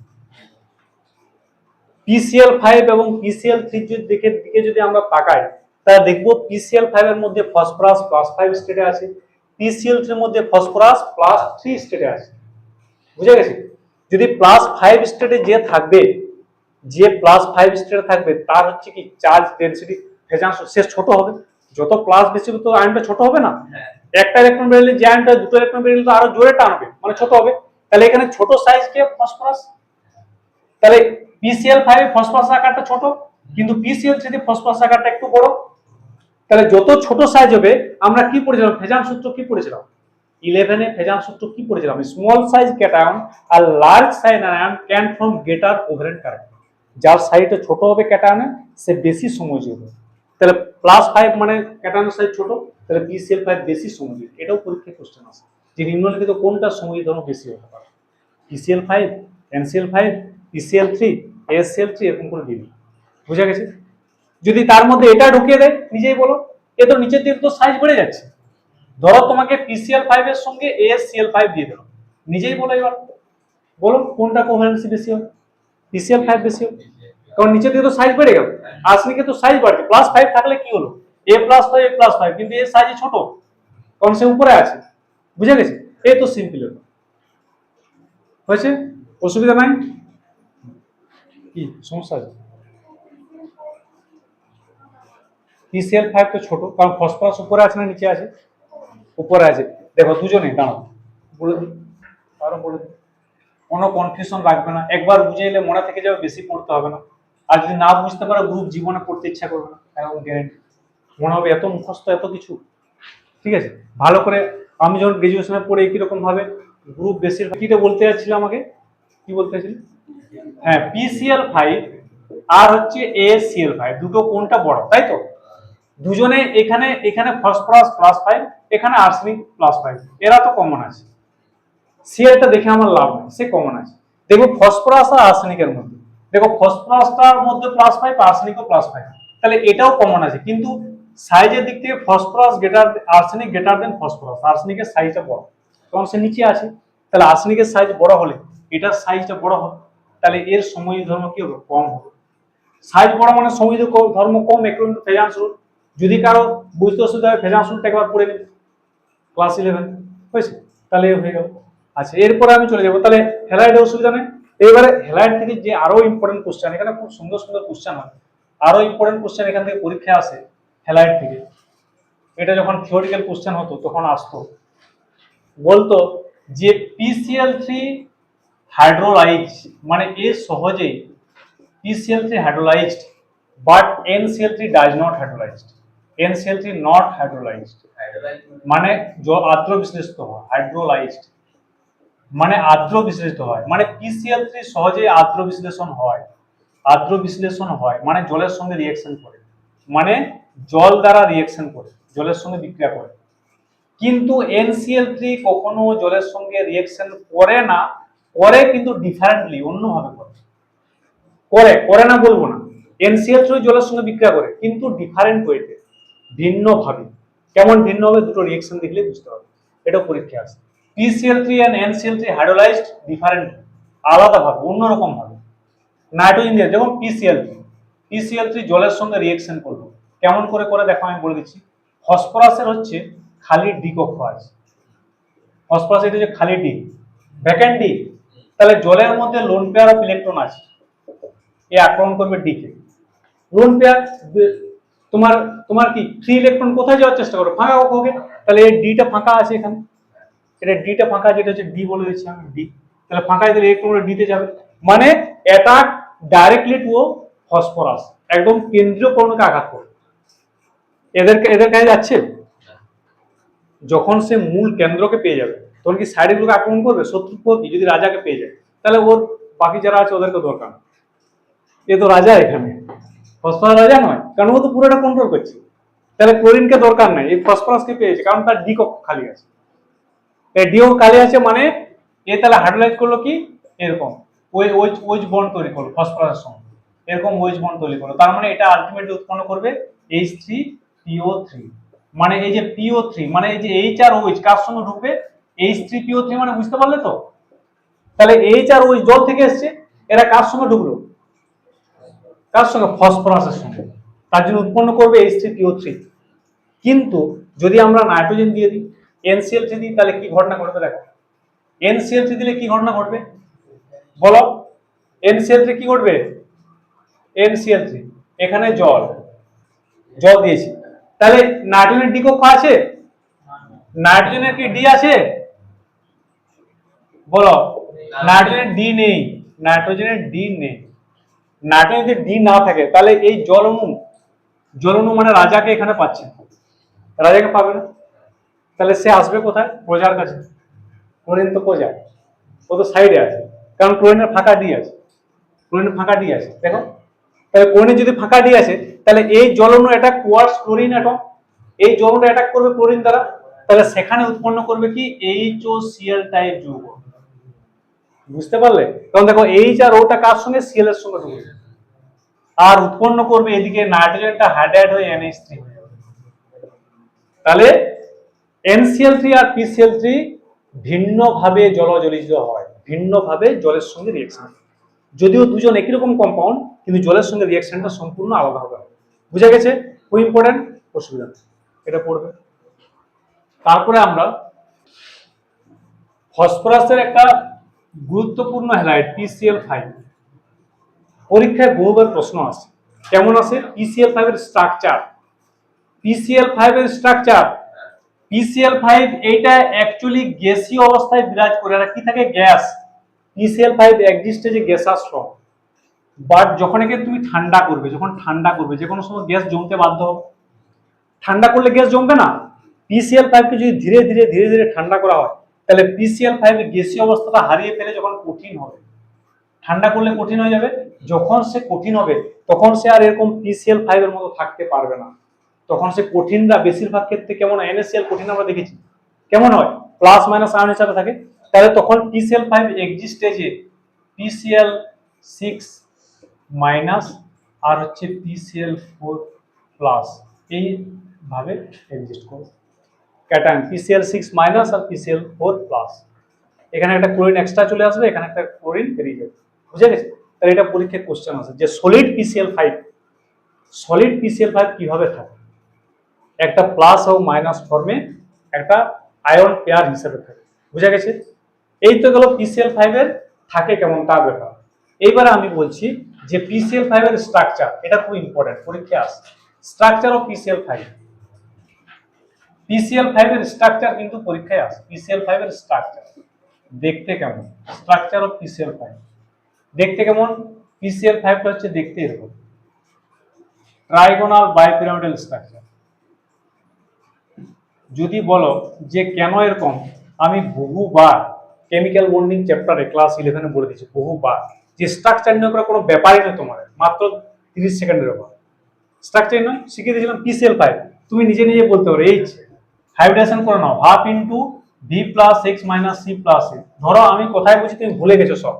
PCl5 এবং PCl3 দিকে যদি আমরা তাকাই, তাহলে দেখবো PCl5 এর মধ্যে ফসফরাস +5 স্টেটে আছে, PCl3 এর মধ্যে ফসফরাস +3 স্টেটে আছে। বুঝে গেছে? যদি +5 স্টেটে যে থাকবে, যে +5 স্টেটে থাকবে, তার হচ্ছে কি চার্জ ডেনসিটি, ভেজাংশ সে ছোট হবে। যত প্লাস বেশি হবে তো আয়নটা ছোট হবে না? একটা ইলেকট্রন বেরোলে যে আয়নটা দুটো ইলেকট্রন বেরোলে তো আরো জোরে টানবে, মানে ছোট হবে। তাহলে এখানে ছোট সাইজ কে? ফসফরাস। তাহলে PCl5 ফসফরাস আকারটা ছোট, কিন্তু PCl3 তে ফসফরাস আকারটা একটু বড়। তাহলে যত ছোট সাইজ হবে, আমরা কি পড়েছিলাম ফেজান সূত্র, কি পড়েছিলাম 11 এ ফেজান সূত্র কি পড়েছিলাম? স্মল সাইজ ক্যাটায়ন আর large size ion can form greater covalent character. যার সাইজটা ছোট হবে ক্যাটায়নে, সে বেশি সমযোজী হবে। তাহলে +5 মানে ক্যাটায়নের সাইজ ছোট, তাহলে PCl5 বেশি সমযোজী। এটাও পরীক্ষায় কোশ্চেন আছে। যে নিম্নলিখিত কোনটা সমযোজী ধর্ম বেশি হতে পারে? PCl5, NCl5, PCl3, AsCl3, এরকম করে দিবি। বুঝা গেছে? যদি তার মধ্যে এটা ঢুকিয়ে দেয়, নিজেই বলো, এ তো নিচের দিকে তো সাইজ বেড়ে যাচ্ছে। ধরো তোমাকে PCl5 এর সঙ্গে AsCl5 দিয়ে দিল, নিজেই বলো এবার, বলো কোনটা কোভ্যালেন্সি বেশি হবে? PCl5 বেশি হবে, কারণ নিচের দিকে তো সাইজ বেড়ে গেল। আর্সেনিকে তো সাইজ বাড়ছে, +5 থাকলে কি হলো, A+5, কিন্তু এর সাইজ ছোট, কারণ সে উপরে আছে। বুঝা গেছে? এই তো সিম্পল হয়েছে, অসুবিধা নাই। কি সমস্যা আছে? PCl5 তো ছোট, কারণ ফসফরাস উপরে আছে না নিচে আছে? উপরে আছে। দেখো দুজনে দাঁড়াও, বলে দিই, আরো বলে দিই, কোনো কনফিউশন রাখবে না, একবার বুঝে এলে মনে থেকে যাবে, বেশি পড়তে হবে না। আর যদি না বুঝতে পারো, গ্রুপ জীবনে পড়তে ইচ্ছা করবে না, একদম গ্যারেন্টি। মনে হবে এত মুখস্থ, এত কিছু। ঠিক আছে, ভালো করে। আমি যখন গ্রাজুয়েশনে পড়ে একই রকম ভাবে গ্রুপ বেশিরভাগ, কিটা বলতে যাচ্ছিল আমাকে, কি বলতে চাইছিল? হ্যাঁ, PCl5 আর হচ্ছে AsCl5, দুটো কোনটা বড়, তাই তো? দুজনে এখানে এখানে ফসফরাস +5, এখানে আর্সেনিক +5, এরা তো কমন আছে। সিএলটা দেখে আমার লাভ নেই, সে কমন আছে। দেখো ফসফরাস আর আর্সেনিকের মধ্যে, দেখো ফসফরাসটার মধ্যে +5, আর্সেনিকও +5, তাহলে এটাও কমন আছে। কিন্তু সাইজের দিক থেকে phosphorus greater, arsenic greater than phosphorus, আর্সেনিকের সাইজটা বড়, কারণ সে নিচে আছে। তাহলে আর্সেনিকের সাইজ বড় হলে এটার সাইজটা বড় হবে, তাহলে এর সমযোজী ধর্ম কি হবে? কম হবে। সাইজ বড় মানে সমযোজী ধর্ম কম, একটু ফেজান্স রুল। যদি কারো বুঝতে অসুবিধা হয়, ফেজান্স রুলটা একবার পড়ে নেবে, ক্লাস 11 হয়েছে, তাহলে হয়ে গেল। আচ্ছা, এরপরে আমি চলে যাবো তাহলে হ্যালাইডের অসুবিধা নেই। এবারে হ্যালাইড থেকে যে আরো ইম্পর্টেন্ট কোশ্চেন, এখানে খুব সুন্দর সুন্দর কোশ্চেন হয়, আরো ইম্পর্টেন্ট কোশ্চেন এখান থেকে পরীক্ষা আসে হ্যালাইড থেকে। এটা যখন থিওরিক্যাল কোশ্চেন হতো তখন আসতো, বলতো যে PCl3 হাইড্রোলাইজ, মানে এ সহজেই PCl3 hydrolysed, but NCl3 does not hydrolysed. NCl3 not hydrolysed মানে আদ্র বিশ্লেষিত হয়, হাইড্রোলাইজড মানে আদ্র বিশ্লেষিত হয়, মানে PCl3 সহজেই আদ্র বিশ্লেষণ হয়। আদ্র বিশ্লেষণ হয় মানে জলের সঙ্গে রিঅ্যাকশন করে, মানে জল দ্বারা রিঅ্যাকশন করে, জলের সঙ্গে বিক্রিয়া করে। কিন্তু NCl3 কখনো জলের সঙ্গে রিঅ্যাকশন করে না, করে কিন্তু ডিফারেন্টলি, অন্যভাবে করে। করে করে না বলবো না, NCl3 জলের সঙ্গে বিক্রিয়া করে, কিন্তু ডিফারেন্ট ওয়েতে, ভিন্ন ভাবে। কেমন ভিন্ন হবে? দুটো রিঅ্যাকশন দেখলে বুঝতে হবে, এটা পরীক্ষা আছে। PCl3 and NCl3 hydrolysed different, আলাদা ভাবে, অন্যরকম ভাবে। নাইট্রোজেন দিয়ে যেমন PCl3 জলের সঙ্গে রিঅ্যাকশন করবে, কেমন করে করে দেখো, আমি বলে দিচ্ছি। ফসফরাসের হচ্ছে খালি ডি কক্ষ আছে, ফসফরাস এটা হচ্ছে খালি ডি, ভ্যাকেন্ট ডি। তাহলে জলের মধ্যে লোন পেয়ার অফ ইলেকট্রন আছে, এ আক্রমণ করবে ডি কে। লোন পেয়ার, তোমার তোমার কি ফ্রি ইলেকট্রন কোথায় যাওয়ার চেষ্টা করবে? ফাঁকা কক্ষে। তাহলে এই ডিটা ফাঁকা আছে এখানে, এটা ডিটা ফাঁকা, যেটা হচ্ছে ডি বলে দিচ্ছি আমি, ডি। তাহলে ফাঁকায় দিলে ইলেকট্রন ডিতে যাবে, মানে অ্যাটাক ডাইরেক্টলি টু ফসফরাস, একদম কেন্দ্রীয় পরমাণুকে আঘাত করবে। এদের কাছে যাচ্ছে, যখন সে মূল কেন্দ্রকে পেয়ে যাবে তখন কি সাইডের গুলোকে আক্রমণ করবে? শত্রু কি যদি রাজাকে পেয়ে যায়, তাহলে ওর বাকি যারা আছে ওদেরকে দরকার, এ তো রাজা এখানে, ফসফরাস রাজা নয়, কারণ ও তো পুরোটা কন্ট্রোল করছে। তাহলে ক্লোরিনকে দরকার নাই, এই ফসফরাসকে পেয়েছে, কারণ তার ডি কক্ষ খালি আছে। ডিও খালি আছে মানে এ তাহলে হাইড্রোলাইজ করলো কি, এরকম ওইচ বন্ড তৈরি করলো ফসফরাসের সঙ্গে, এরকম ওইচ বন্ড তৈরি করলো। তার মানে এটা আলটিমেটলি উৎপন্ন করবে H3PO3, মানে এই যে PO3 মানে এই যে H আর OH কার সঙ্গে ঢুকবে? H3PO3, মানে বুঝতে পারলে তো? তাহলে H আর OH জল থেকে এসছে, এরা কার সঙ্গে ঢুকলো? কার সঙ্গে? ফসফরাসের সঙ্গে, তার জন্য উৎপন্ন করবে H3PO3। কিন্তু যদি আমরা নাইট্রোজেন দিয়ে দিই, NCl3 দিই, তাহলে কি ঘটনা ঘটবে দেখো। NCl3 দিলে কি ঘটনা ঘটবে বলো? NCl3 কি ঘটবে? NCl3 এখানে জল, জল দিয়েছি, তাহলে নাইট্রোজেনের ডি কক্ষ আছে? নাইট্রোজেনের কি ডি আছে বলো? নাইট্রোজেনের ডি নেই, নাইট্রোজেনের ডি নেই। নাইট্রোজেন যদি ডি না থাকে, তাহলে এই জল অণু মানে রাজাকে এখানে পাচ্ছে, রাজাকে পাবে না। তাহলে সে আসবে কোথায়? প্রজার কাছে। ক্লোরিন তো প্রজা, ও তো সাইডে আছে, কারণ ক্লোরিনের ফাঁকা ডি আছে, ক্লোরিনের ফাঁকা ডি আছে। দেখো, তাহলে ক্লোরিনের যদি ফাঁকা ডি আছে, তাহলে এই জল অণু অ্যাটাক টুয়ার্ডস ক্লোরিন অ্যাটম, এই জল অণু অ্যাটাক করবে ক্লোরিন দ্বারা, তাহলে সেখানে উৎপন্ন করবে কি HOCl টাইপ যৌগ। বুঝতে পারলে? কারণ দেখো এইচ আর ওটা কার সঙ্গে, সিএল এর সঙ্গে ঢুকবে, আর উৎপন্ন করবে এদিকে নাইট্রোজেনটা হাইড্রাইড হয়ে NH3 হয়ে যাবে। তাহলে NCl3 আর PCl3 ভিন্নভাবে জলযোজিত হয়, ভিন্নভাবে জলের সঙ্গে রিঅ্যাকশন। যদিও দুজন একই রকম কম্পাউন্ড, কিন্তু জলের সঙ্গে রিঅ্যাকশনটা সম্পূর্ণ আলাদা হবে। বুঝা গেছে? খুব ইম্পর্টেন্ট, অসুবিধা নেই, এটা পড়বে। তারপরে আমরা ফসফরাসের একটা গুরুত্বপূর্ণ হ্যালাইড PCl5, পরীক্ষায় বহুবার প্রশ্ন আসে। কেমন আসে? PCl5 এর স্ট্রাকচার, PCl5 এর স্ট্রাকচার, PCl5 এইটা অ্যাকচুয়ালি গ্যাসীয় অবস্থায় বিরাজ করে। আর কি থাকে? Gas. PCl5 exist as a gaseous form, but যখন একে তুমি ঠান্ডা করবে, যখন ঠান্ডা করবে যে কোনো সময় গ্যাস জমতে বাধ্য হবে। ঠান্ডা করলে গ্যাস জমবে না। PCl5 কে যদি ধীরে ধীরে ধীরে ধীরে ঠান্ডা করা হয়, তাহলে PCl5 এর গ্যাসীয় অবস্থাটা হারিয়ে ফেলে যখন কঠিন হবে, ঠান্ডা করলে কঠিন হয়ে যাবে, যখন সে কঠিন হবে তখন সে আর এরকম PCl5 এর মতো থাকতে পারবে না। তখন সে কঠিনরা বেশিরভাগ ক্ষেত্রে কেমন হয়? NaCl কঠিন আমরা দেখেছি কেমন হয়, প্লাস মাইনাস আয়ন হিসাবে থাকে। তাহলে তখন PCl5 এক্সিস্ট এজে PCl6 মাইনাস আর হচ্ছে PCl4 প্লাস, এইভাবে এক্সিস্ট করে ক্যাটায়ন PCl6 মাইনাস আর PCl4 প্লাস। এখানে একটা ক্লোরিন এক্সট্রা চলে আসবে, এখানে একটা ক্লোরিন বেরিয়ে যাবে। বুঝে গেছে? তাহলে এটা পরীক্ষায় কোশ্চেন আছে যে সলিড PCl5 কিভাবে থাকে, একটা প্লাস ও মাইনাস ফর্মে একটা আয়ন পেয়ার হিসেবে থাকে। বুঝা গেছে? এই তো গেল PCl5 এর থাকে কেমন তার ব্যাপার। এইবারে আমি বলছি যে PCl5 এর স্ট্রাকচার, এটা খুব ইম্পর্টেন্ট, পরীক্ষায় আসে। স্ট্রাকচার অফ PCl5 এর স্ট্রাকচার কিন্তু পরীক্ষায় আসে। PCl5 এর স্ট্রাকচার দেখতে কেমন, স্ট্রাকচার অফ PCl5 দেখতে কেমন? PCl5 টা হচ্ছে দেখতে এরকম, ট্রাইগোনাল বাইপিরামিডাল স্ট্রাকচার। যদি বলো যে কেন এরকম, আমি বহুবার কেমিক্যাল বন্ডিং চ্যাপ্টারে ক্লাস 11 এ বলে দিয়েছি, বহুবার, যে স্ট্রাকচার নিয়ে কোনো ব্যাপারই নয়, তোমার মাত্র 30 সেকেন্ডের ব্যাপার। স্ট্রাকচার নয়, শিখিয়ে দিয়েছিলাম PCl5, তুমি নিজে নিজে বলতে পারো এইচ হাইব্রিডেশন করে নাও, half into V plus X minus C plus A. ধরো আমি কোথায় বলছি তুমি ভুলে গেছো, সব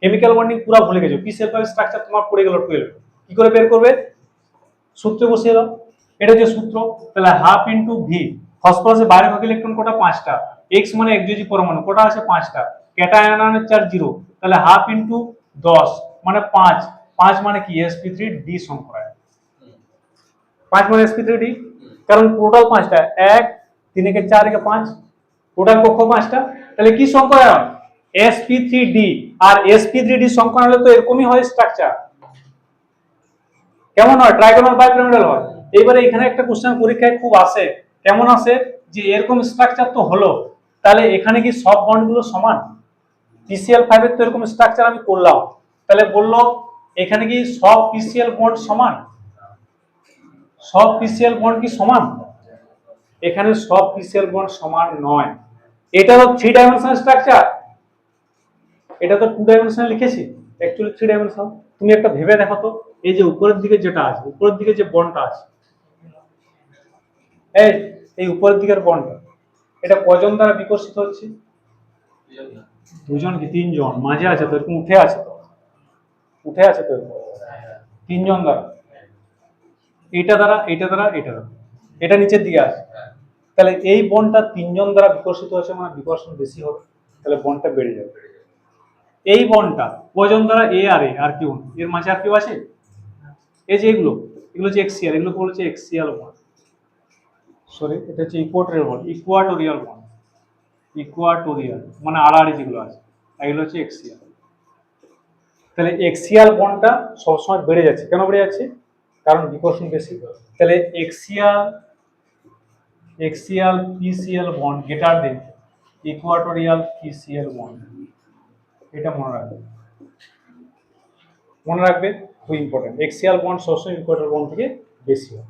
কেমিক্যাল বন্ডিং পুরো ভুলে গেছো, PCl5 স্ট্রাকচার তোমার পড়ে গেল 12, কি করে বের করবে? সূত্রে বসিয়ে দাও, এটা যে সূত্র, তাহলে হাফ ইন্টু ভি, ফসফরাসের বাইরে ভাগ ইলেকট্রন কোটা 5টা, এক্স মানে একযোজি পরমাণু কোটা আছে 5টা, ক্যাটায়ন আয়নের চার্জ 0, তাহলে হাফ ইন্টু 10 মানে 5, 5 মানে কি sp3d সংখ্যা, 5 মানে sp3d, কারণ টোটাল 5টা, 1 3 একে 4 একে 5, টোটাল কক্ষ 5টা, তাহলে কি সংখ্যা? sp3d। আর sp3d সংখ্যা হলে তো এরকমই হয় স্ট্রাকচার, কেমন হয়? ট্রাইগোনাল বাইপিরামিডাল হয়। এবারে এখানে একটা কোশ্চেন পরীক্ষায় খুব আসে, কেমন আসে যে এরকম স্ট্রাকচার তো হলো, তাহলে এখানে কি সব বন্ডগুলো সমান? PCl5 এর তো এরকম স্ট্রাকচার আমি করলাম, তাহলে বললো এখানে কি সব PCl বন্ড সমান? সব PCl বন্ড কি সমান? এখানে সব PCl বন্ড সমান নয়। এটা তো 3 ডাইমেনশনাল স্ট্রাকচার, এটা তো 2 ডাইমেনশনাল লিখেছি, অ্যাকচুয়ালি 3 ডাইমেনশনাল। তুমি একটা ভেবে দেখো তো, এই যে উপরের দিকে যেটা আছে, উপরের দিকে যে বন্ডটা আছে, এই উপরের দিকের বন্ডটা, এটা কজন দ্বারা বিকশিত হচ্ছে? দুজন কি তিনজন? মাঝে আছে তো, এরকম উঠে আছে তো, উঠে আছে তো, তিনজন দ্বারা, এটা দ্বারা, এটা দ্বারা, এটা দ্বারা, এটা নিচের দিকে আছে। তাহলে এই বন্ডটা তিনজন দ্বারা বিকশিত হয়েছে, মানে বিকর্ষণ বেশি হবে, তাহলে বন্ডটা বেড়ে যাবে। এই বন্ডটা কজন দ্বারা? এ আর কেউ, এর মাঝে আর কেউ আছে? এই যে এগুলো, এগুলো হচ্ছে এক্সিয়াল, এগুলো বলছে এক্সিয়াল বন্ড, সরি এটা হচ্ছে Equatorial bond, Equatorial bond, Equatorial মানে আড়াআড়ি যেগুলো আছে, এগুলো হচ্ছে এক্সিয়াল। তাহলে এক্সিয়াল বন্ডটা সবসময় বেড়ে যাচ্ছে, কেন বেড়ে যাচ্ছে? কারণ বিকর্ষণ বেশি। তাহলে axial PCl bond greater than equatorial PCl bond, এটা মনে রাখবে, মনে রাখবে, খুব ইম্পর্টেন্ট। এক্সিয়াল বন্ড সবসময় ইকুয়াটোরিয়াল বন্ড থেকে বেশি হয়।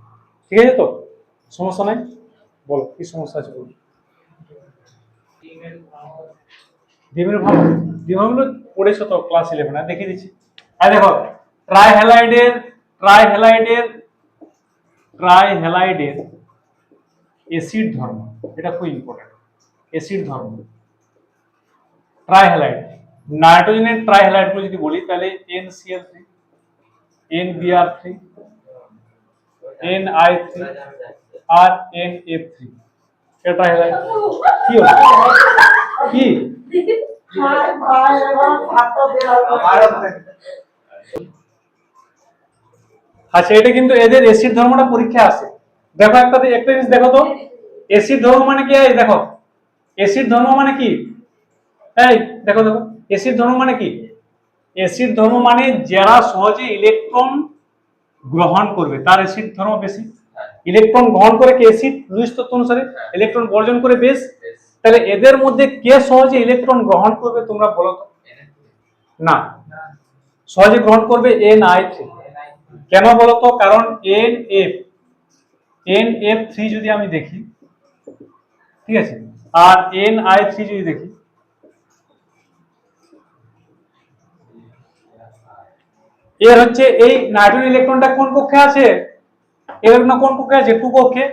ঠিক আছে তো, সমস্যা নাই? বলো কি সমস্যা আছে বলো। দ্বিমেরু ভাঙন, দ্বিমেরুগুলো পড়েছো তো ক্লাস 11 দেখিয়ে দিচ্ছি। আর দেখো ট্রাইহ্যালাইডের অ্যাসিড ধর্ম, এটা খুব ইম্পর্টেন্ট। অ্যাসিড ধর্ম, ট্রাইহ্যালাইড, নাইট্রোজেনের ট্রাইহ্যালাইড গুলো যদি বলি তাহলে NCl3, NBr3, Ni3 আর NF3, এটা ট্রাইহ্যালাইড। কি হলো কি আচ্ছা, এটা কিন্তু এদের অ্যাসিড ধর্মটা পরীক্ষা আসে। দেখো একটা জিনিস দেখো তো, অ্যাসিড ধর্ম মানে কি? এই দেখো, অ্যাসিড ধর্ম মানে কি? এই দেখো দেখো, অ্যাসিড ধর্ম মানে কি? অ্যাসিড ধর্ম মানে যারা সহজে ইলেকট্রন গ্রহণ করবে তার অ্যাসিড ধর্ম বেশি। ইলেকট্রন গ্রহণ করে কে অ্যাসিড, লুইস তত্ত্ব অনুসারে ইলেকট্রন বর্জন করে বেশ। তাহলে এদের মধ্যে কে সহজে ইলেকট্রন গ্রহণ করবে তোমরা বলো তো? না, সহজে গ্রহণ করবে Ni3। কেন বলো তো? কারণ NF3 যদি আমি দেখি, ঠিক আছে, আর Ni3 যদি দেখি, এর হচ্ছে এই নাইট্রোজেন ইলেকট্রনটা কোন কক্ষে আছে? এর না কোন কক্ষে আছে? 2 কক্ষে,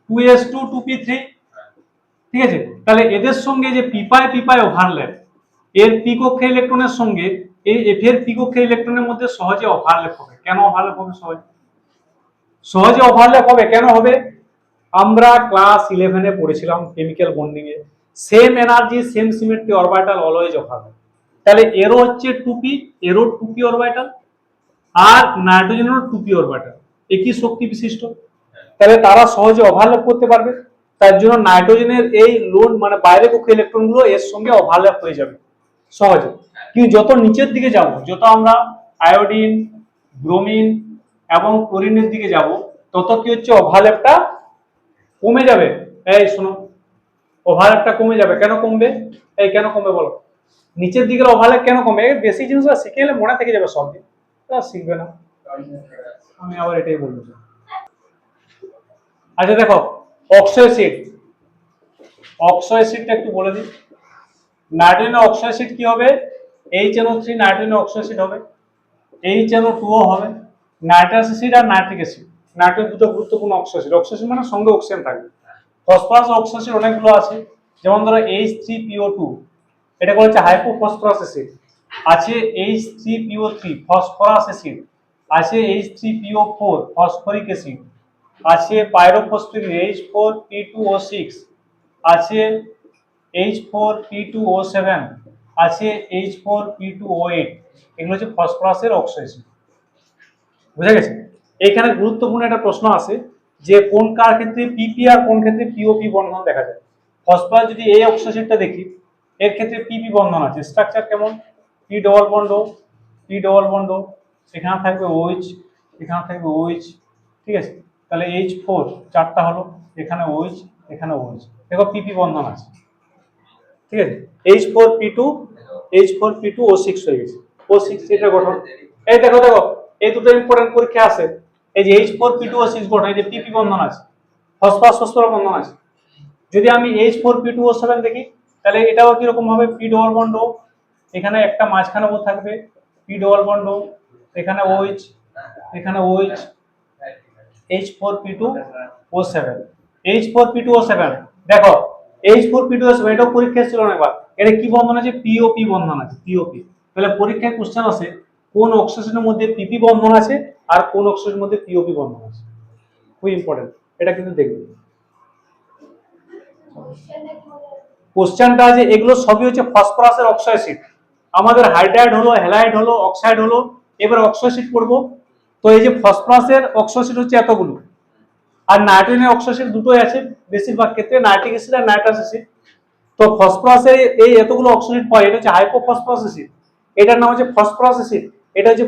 2s2 2p3, ঠিক আছে। তাহলে এদের সঙ্গে যে পিপায় ওভারল্যাপ, এর পি কক্ষে ইলেকট্রনের সঙ্গে এই এফ এর পি কক্ষে ইলেকট্রনের মধ্যে সহজে ওভারল্যাপ হবে। কেন ওভারল্যাপ হবে? সহজে ওভারল্যাপ হবে কেন হবে? আমরা ক্লাস 11 এ পড়েছিলাম কেমিক্যাল বন্ডিং এ, same energy same symmetry orbital always overlap. তাহলে এরও হচ্ছে 2p, এরও 2p অরবিটাল, আর নাইট্রোজেনেরও 2p অরবিটাল, একই শক্তি বিশিষ্ট। তাহলে তারা সহজে ওভারল্যাপ করতে পারবে। তার জন্য নাইট্রোজেনের এই লোন মানে বাইরে কক্ষে ইলেকট্রন গুলো এর সঙ্গে ওভারল্যাপ হয়ে যাবে সহজে। কিন্তু যত নিচের দিকে যাব, যত আমরা আয়োডিন, ব্রোমিন এবং ক্লোরিনের দিকে যাব, তত কি হচ্ছে? ওভারল্যাপটা কমে যাবে। এই শোনো, ওভারল্যাপটা কমে যাবে। কেন কমবে? এই কেন কমবে বলো? নিচের দিকের ওভারল্যাপ কেন কমবে? বেশি জিনিস শিখে এলে মনে থেকে যাবে সব দিন, শিখবে না। আমি আবার এটাই বলবো। আচ্ছা দেখো, অক্সো অ্যাসিড, অক্সো অ্যাসিডটা একটু বলে দিই। নাইট্রোজেনের অক্সো অ্যাসিড কি হবে? HNO3 নাইট্রোজেনের অক্সো অ্যাসিড হবে, HNO2 হবে। নাইট্রাস অ্যাসিড আর নাইট্রিক অ্যাসিড, নাইট্রোজেন দুটো গুরুত্বপূর্ণ অক্সো অ্যাসিড। অক্সো অ্যাসিড মানে সঙ্গে অক্সিজেন থাকবে। ফসফরাস অক্সো অ্যাসিড অনেকগুলো আছে, যেমন ধরো H3PO2, এটা হচ্ছে হাইপোফসফরাস অ্যাসিড। আছে H3PO3 ফসফরাস অ্যাসিড, আছে H3PO4 ফসফরিক অ্যাসিড, আছে পাইরোফসফিক H4P2O6, আছে H4P2O7, আছে H4P2O8। এগুলো হচ্ছে ফসফরাসের অক্সো অ্যাসিড। বুঝা গেছে? এখানে গুরুত্বপূর্ণ একটা প্রশ্ন আছে যে কোন কার ক্ষেত্রে পিপি আর কোন ক্ষেত্রে পিওপি বন্ধন দেখা যায়। ফসফরাস যদি এই অক্সো অ্যাসিডটা দেখি, এর ক্ষেত্রে পিপি বন্ধন আছে। স্ট্রাকচার কেমন? P double bond, P double bond, এখানে থাকবে OH, এখানে থাকবে OH, ঠিক আছে। তাহলে H4 চারটা হলো, এখানে OH, এখানে OH, দেখো পিপি বন্ধন আছে, ঠিক আছে। H4P2, H4P2O6 হয়ে গেছে, O6 এটা গঠন। এই দেখো দেখো, এই দুটো ইম্পর্টেন্ট পরীক্ষা আছে। এই যে H4P2O6 গঠন, এই যে পিপি বন্ধন আছে, ফসফরাস ফসফরাস বন্ধন আছে। যদি আমি H4P2O7 দেখি, তাহলে এটাও কি রকম হবে? পি ডবল বন্ড, এখানে একটা মাঝখানে ও থাকবে, পি ডবল বন্ড, এখানে OH, এখানে OH, H4P2O7, H4P2O7। দেখো H4P2O7 এটাও পরীক্ষা ছিল অনেকবার। এটা কি বন্ধন আছে? পিওপি বন্ধন আছে, পিওপি। তাহলে পরীক্ষায় কোশ্চেন আছে কোন অক্সিজেনের মধ্যে পিপি বন্ধন আছে আর কোন অক্সিজেনের মধ্যে পিওপি বন্ধন আছে। খুব ইম্পর্টেন্ট, এটা কিন্তু দেখবে কোশ্চেনটা। যে এগুলো সবই হচ্ছে ফসফরাসের অক্সো অ্যাসিড। আমাদের হাইড্রাইড হলো, হ্যালাইড হলো, অক্সাইড হলো, এবার অক্সো অ্যাসিড পড়বো। তো এই যে ফসফরাসের অক্সো অ্যাসিড হচ্ছে এতগুলো, আর নাইট্রোজেনের অক্সো অ্যাসিড দুটোই আছে বেশিরভাগ ক্ষেত্রে, নাইট্রিক অ্যাসিড আর নাইট্রাস অ্যাসিড। তো ফসফরাসের এই এতগুলো অক্সো অ্যাসিড পাই, এটা হচ্ছে হাইপোফসফরাস অ্যাসিড, এটার নাম হচ্ছে ফসফরাস অ্যাসিড। এটা হচ্ছে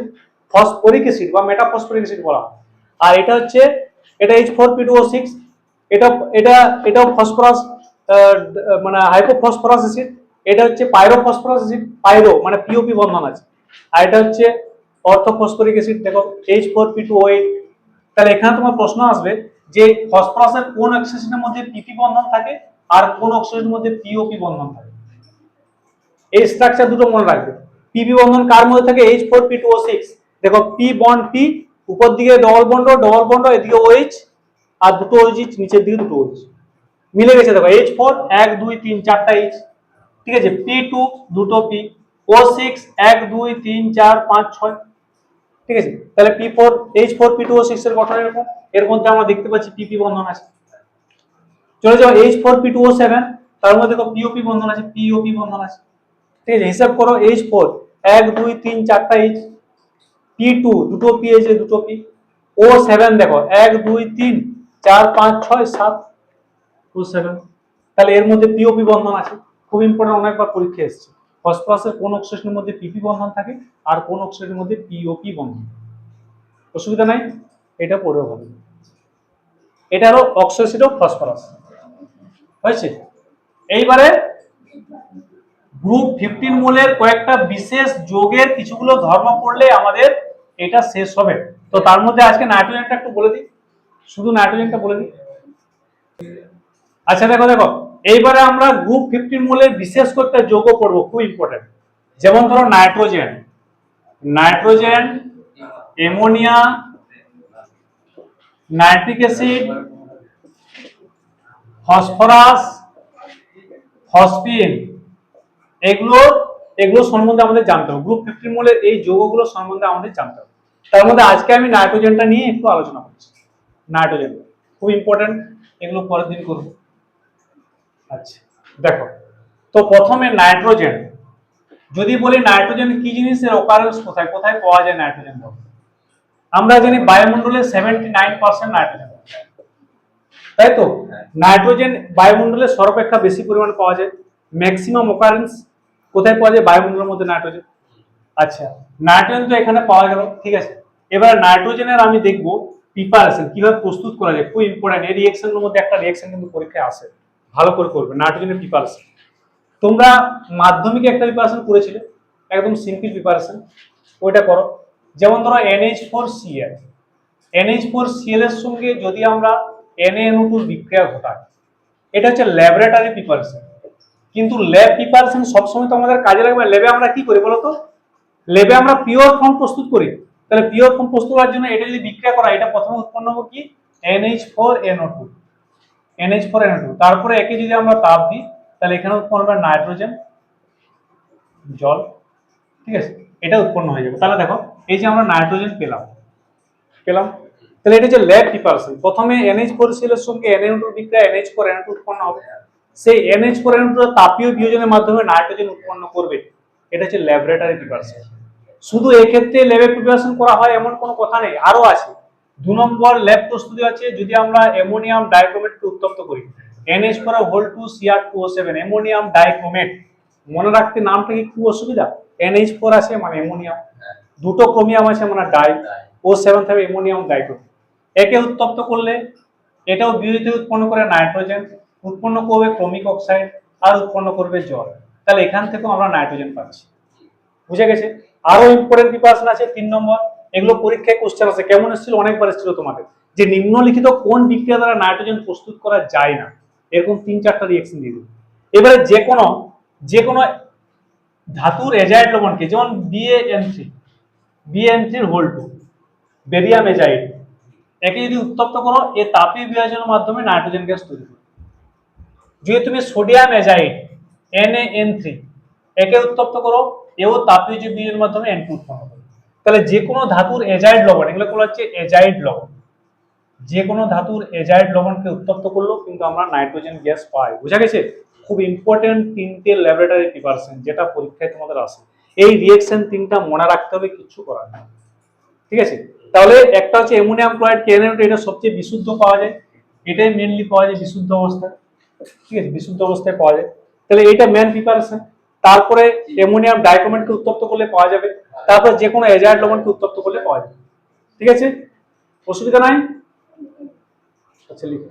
ফসফরিক অ্যাসিড বা মেটাফসফরিক অ্যাসিড বলা হয়। আর এটা হচ্ছে, এটা H4P2O6, এটা এটা এটাও ফসফরাস মানে হাইপোফসফরাস অ্যাসিড। এটা হচ্ছে পাইরোফসফরাস অ্যাসিড, পাইরো মানে পিওপি বন্ধন আছে। আর এটা হচ্ছে অর্থোফসফরিক অ্যাসিড, দেখো H4P2O8। তাহলে এখানে তোমার প্রশ্ন আসবে যে ফসফরাসের কোন অক্সিজেনের মধ্যে পিপি বন্ধন থাকে আর কোন অক্সিজেনের মধ্যে পিওপি বন্ধন থাকে। এই স্ট্রাকচার দুটো মনে রাখবে। পিপি বন্ধন কার মধ্যে থাকে? H4P2O6। দেখো পি বন্ড পি, উপর দিকে ডবল বন্ড, এদিকে OH, আর দুটো OH, নিচের দিকে দুটো OH। মিলে গেছে দেখো, H4 1 2 3 4টা H, ঠিক আছে, P2 দুটো P, O6 1 2 3 4 5 6, ঠিক আছে। তাহলে P4 H4 P2O6 এর গঠন এরকম। এর মধ্যে আমরা দেখতে পাচ্ছি PP বন্ধন আছে। চলে যাও H4 P2O7, তার মধ্যে দেখো POP বন্ধন আছে, POP বন্ধন আছে, ঠিক আছে। হিসাব করো, H4 1 2 3 4টা H, P2 দুটো P আছে, দুটো P, O7 দেখো 1 2 3 4 5 6 7, O7, তাহলে এর মধ্যে POP বন্ধন আছে। খুব ইম্পর্টেন্ট, অনেকবার পরীক্ষা এসেছে। ফসফরাসের কোন অক্সিজেনের মধ্যে PP বন্ধন থাকে আর কোন অক্সিজেনের মধ্যে POP বন্ধন? অসুবিধা নাই, এটা পড়েও হবে। এটা হলো অক্সিডেশন অফ ফসফরাস, হয়েছে। এইবারে গ্রুপ 15 মোলের কয়েকটা বিশেষ যৌগের কিছুগুলো ধর্ম পড়লে আমাদের এটা শেষ হবে। তো তার মধ্যে আজকে নাইট্রোজেনটা একটু বলে দিই, শুধু নাইট্রোজেনটা বলে দিই। আচ্ছা দেখো দেখো, এইবারে আমরা গ্রুপ 15 মোলের বিশেষ কয়েকটা যৌগ পড়বো, খুব ইম্পর্টেন্ট। যেমন ধরো nitrogen, nitrogen, ammonia, nitric acid, phosphorus, phosphine, এগুলো এগুলো সম্বন্ধে আমাদের জানতে হবে। গ্রুপ 15 মোলের এই যৌগগুলো সম্বন্ধে আমাদের জানতে হবে। তার মধ্যে আজকে আমি নাইট্রোজেনটা নিয়ে একটু আলোচনা করছি। নাইট্রোজেন খুব ইম্পর্টেন্ট, এগুলো পরের দিন করব। আচ্ছা দেখো, তো প্রথমে নাইট্রোজেন, যদি বলি নাইট্রোজেন কি জিনিস, এর অকারেন্স কোথায় কোথায় পাওয়া যায় নাইট্রোজেন? আমরা জানি বায়ুমণ্ডলে 79% নাইট্রোজেন, তাই তো। নাইট্রোজেন বায়ুমণ্ডলে সর্বাপেক্ষা বেশি পরিমাণ পাওয়া যায়। ম্যাক্সিমাম অকারেন্স কোথায় পাওয়া যায়? বায়ুমণ্ডলের মধ্যে নাইট্রোজেন। আচ্ছা, নাইট্রোজেন তো এখানে পাওয়া গেল, ঠিক আছে। এবার নাইট্রোজেনের আমি দেখব প্রিপারেশন কিভাবে প্রস্তুত করা যায়, খুব ইম্পর্টেন্ট। এই রিঅ্যাকশনের মধ্যে একটা রিঅ্যাকশন কিন্তু পরীক্ষায় আসে, ভালো করে করবে। নাইট্রোজেনের প্রিপারেশন তোমরা মাধ্যমিকে একটা প্রিপারেশন করেছিলে, একদম সিম্পল প্রিপারেশন, ওইটা করো। যেমন ধরো NH4Cl, NH4Cl এর সঙ্গে যদি আমরা NaNO2 বিক্রিয়া ঘটাই, এটা হচ্ছে ল্যাবরেটরি প্রিপারেশন। কিন্তু ল্যাব প্রিপারেশন সবসময় তো আমাদের কাজে লাগবে। ল্যাবে আমরা কি করি বলতো? ল্যাবে আমরা পিওর ফর্ম প্রস্তুত করি। তাহলে পিওর ফর্ম প্রস্তুত করার জন্য এটা যদি বিক্রিয়া করা, এটা প্রথমে উৎপন্ন হবে কি? NH4NO2, NH4NO2। তারপরে একে যদি আমরা তাপ দিই, তাহলে এখানে উৎপন্ন হবে নাইট্রোজেন, জল, ঠিক আছে, এটা উৎপন্ন হয়ে যাবে। তাহলে দেখো, এই যে আমরা নাইট্রোজেন পেলাম, তাহলে এটা যে ল্যাব প্রিপারেশন। প্রথমে NH4Cl এর সঙ্গে NaNO2 বিক্রিয়া NH4NO2 উৎপন্ন হবে, সেই NH4NO2 তাপীয় বিয়োজনের মাধ্যমে নাইট্রোজেন উৎপন্ন করবে। এটা হচ্ছে ল্যাবরেটরি প্রিপারেশন। শুধু এই ক্ষেত্রে ল্যাবে প্রিপারেশন করা হয় এমন কোনো কথা নেই, আরো আছে। 2 নম্বর ল্যাব প্রস্তুতি আছে, যদি আমরা অ্যামোনিয়াম ডাইক্রোমেটকে উত্তপ্ত করি, NH4 2Cr2O7, অ্যামোনিয়াম ডাইক্রোমেট। মনে রাখতে নামটা কি খুব অসুবিধা? NH4 আছে মানে অ্যামোনিয়াম, দুটো ক্রোমিয়াম আছে মানে ডাই, O7 থাকবে অ্যামোনিয়াম ডাইক্রোমেট। একে উত্তপ্ত করলে এটাও বিয়োজিত উৎপন্ন করে নাইট্রোজেন, উৎপন্ন করবে ক্রোমিক অক্সাইড, আর উৎপন্ন করবে জল। তাহলে এখান থেকেও আমরা নাইট্রোজেন পাচ্ছি, বুঝে গেছে। আরো ইম্পর্টেন্ট প্রিপারেশন আছে 3 নম্বর, এগুলো পরীক্ষায় কোশ্চেন আছে। কেমন এসেছিল? অনেকবার এসেছিল তোমাদের, যে নিম্নলিখিত কোন বিক্রিয়া দ্বারা নাইট্রোজেন প্রস্তুত করা যায় না, এরকম 3-4টা রিঅ্যাকশন দিয়ে দিই। এবারে যে কোনো ধাতুর এজাইড লবণকে, যেমন BaN3 বেরিয়াম এজাইড, একে যদি উত্তপ্ত করো, এ তাপীয় বিয়োজনের মাধ্যমে নাইট্রোজেন গ্যাস তৈরি করে। যদি তুমি সোডিয়াম এজাইড NaN3 একে উত্তপ্ত করো, এও তাপীয় বিয়োজনের মাধ্যমে N2 উৎপন্ন করে। তাহলে যে কোনো ধাতুর এজাইড লবণ, এগুলো বলা হচ্ছে এজাইড লবণ, যে কোনো ধাতুর এজাইড লবণকে উত্তপ্ত করলেও কিন্তু আমরা নাইট্রোজেন গ্যাস পাই। বুঝা গেছে? খুব ইম্পর্টেন্ট 3টে ল্যাবরেটরি প্রিপারেশন, যেটা পরীক্ষায় তোমাদের আসে। এই রিঅ্যাকশন 3টা মনে রাখতে হবে, কিচ্ছু করার নেই, ঠিক আছে। তাহলে একটা হচ্ছে অ্যামোনিয়াম ক্লোরাইড KNO2, এটা সবচেয়ে বিশুদ্ধ পাওয়া যায়, এটাই মেইনলি পাওয়া যায় বিশুদ্ধ অবস্থায়, ঠিক আছে, বিশুদ্ধ অবস্থায় পাওয়া যায়। তাহলে এটা মেইন প্রিপারেশন। তারপরে অ্যামোনিয়াম ডাইক্রোমেটকে উত্তপ্ত করলে পাওয়া যাবে, তারপর যে কোনো এজাইড লবণকে উত্তপ্ত করলে পাওয়া যাবে, ঠিক আছে, অসুবিধা নাই। আচ্ছা লিখো।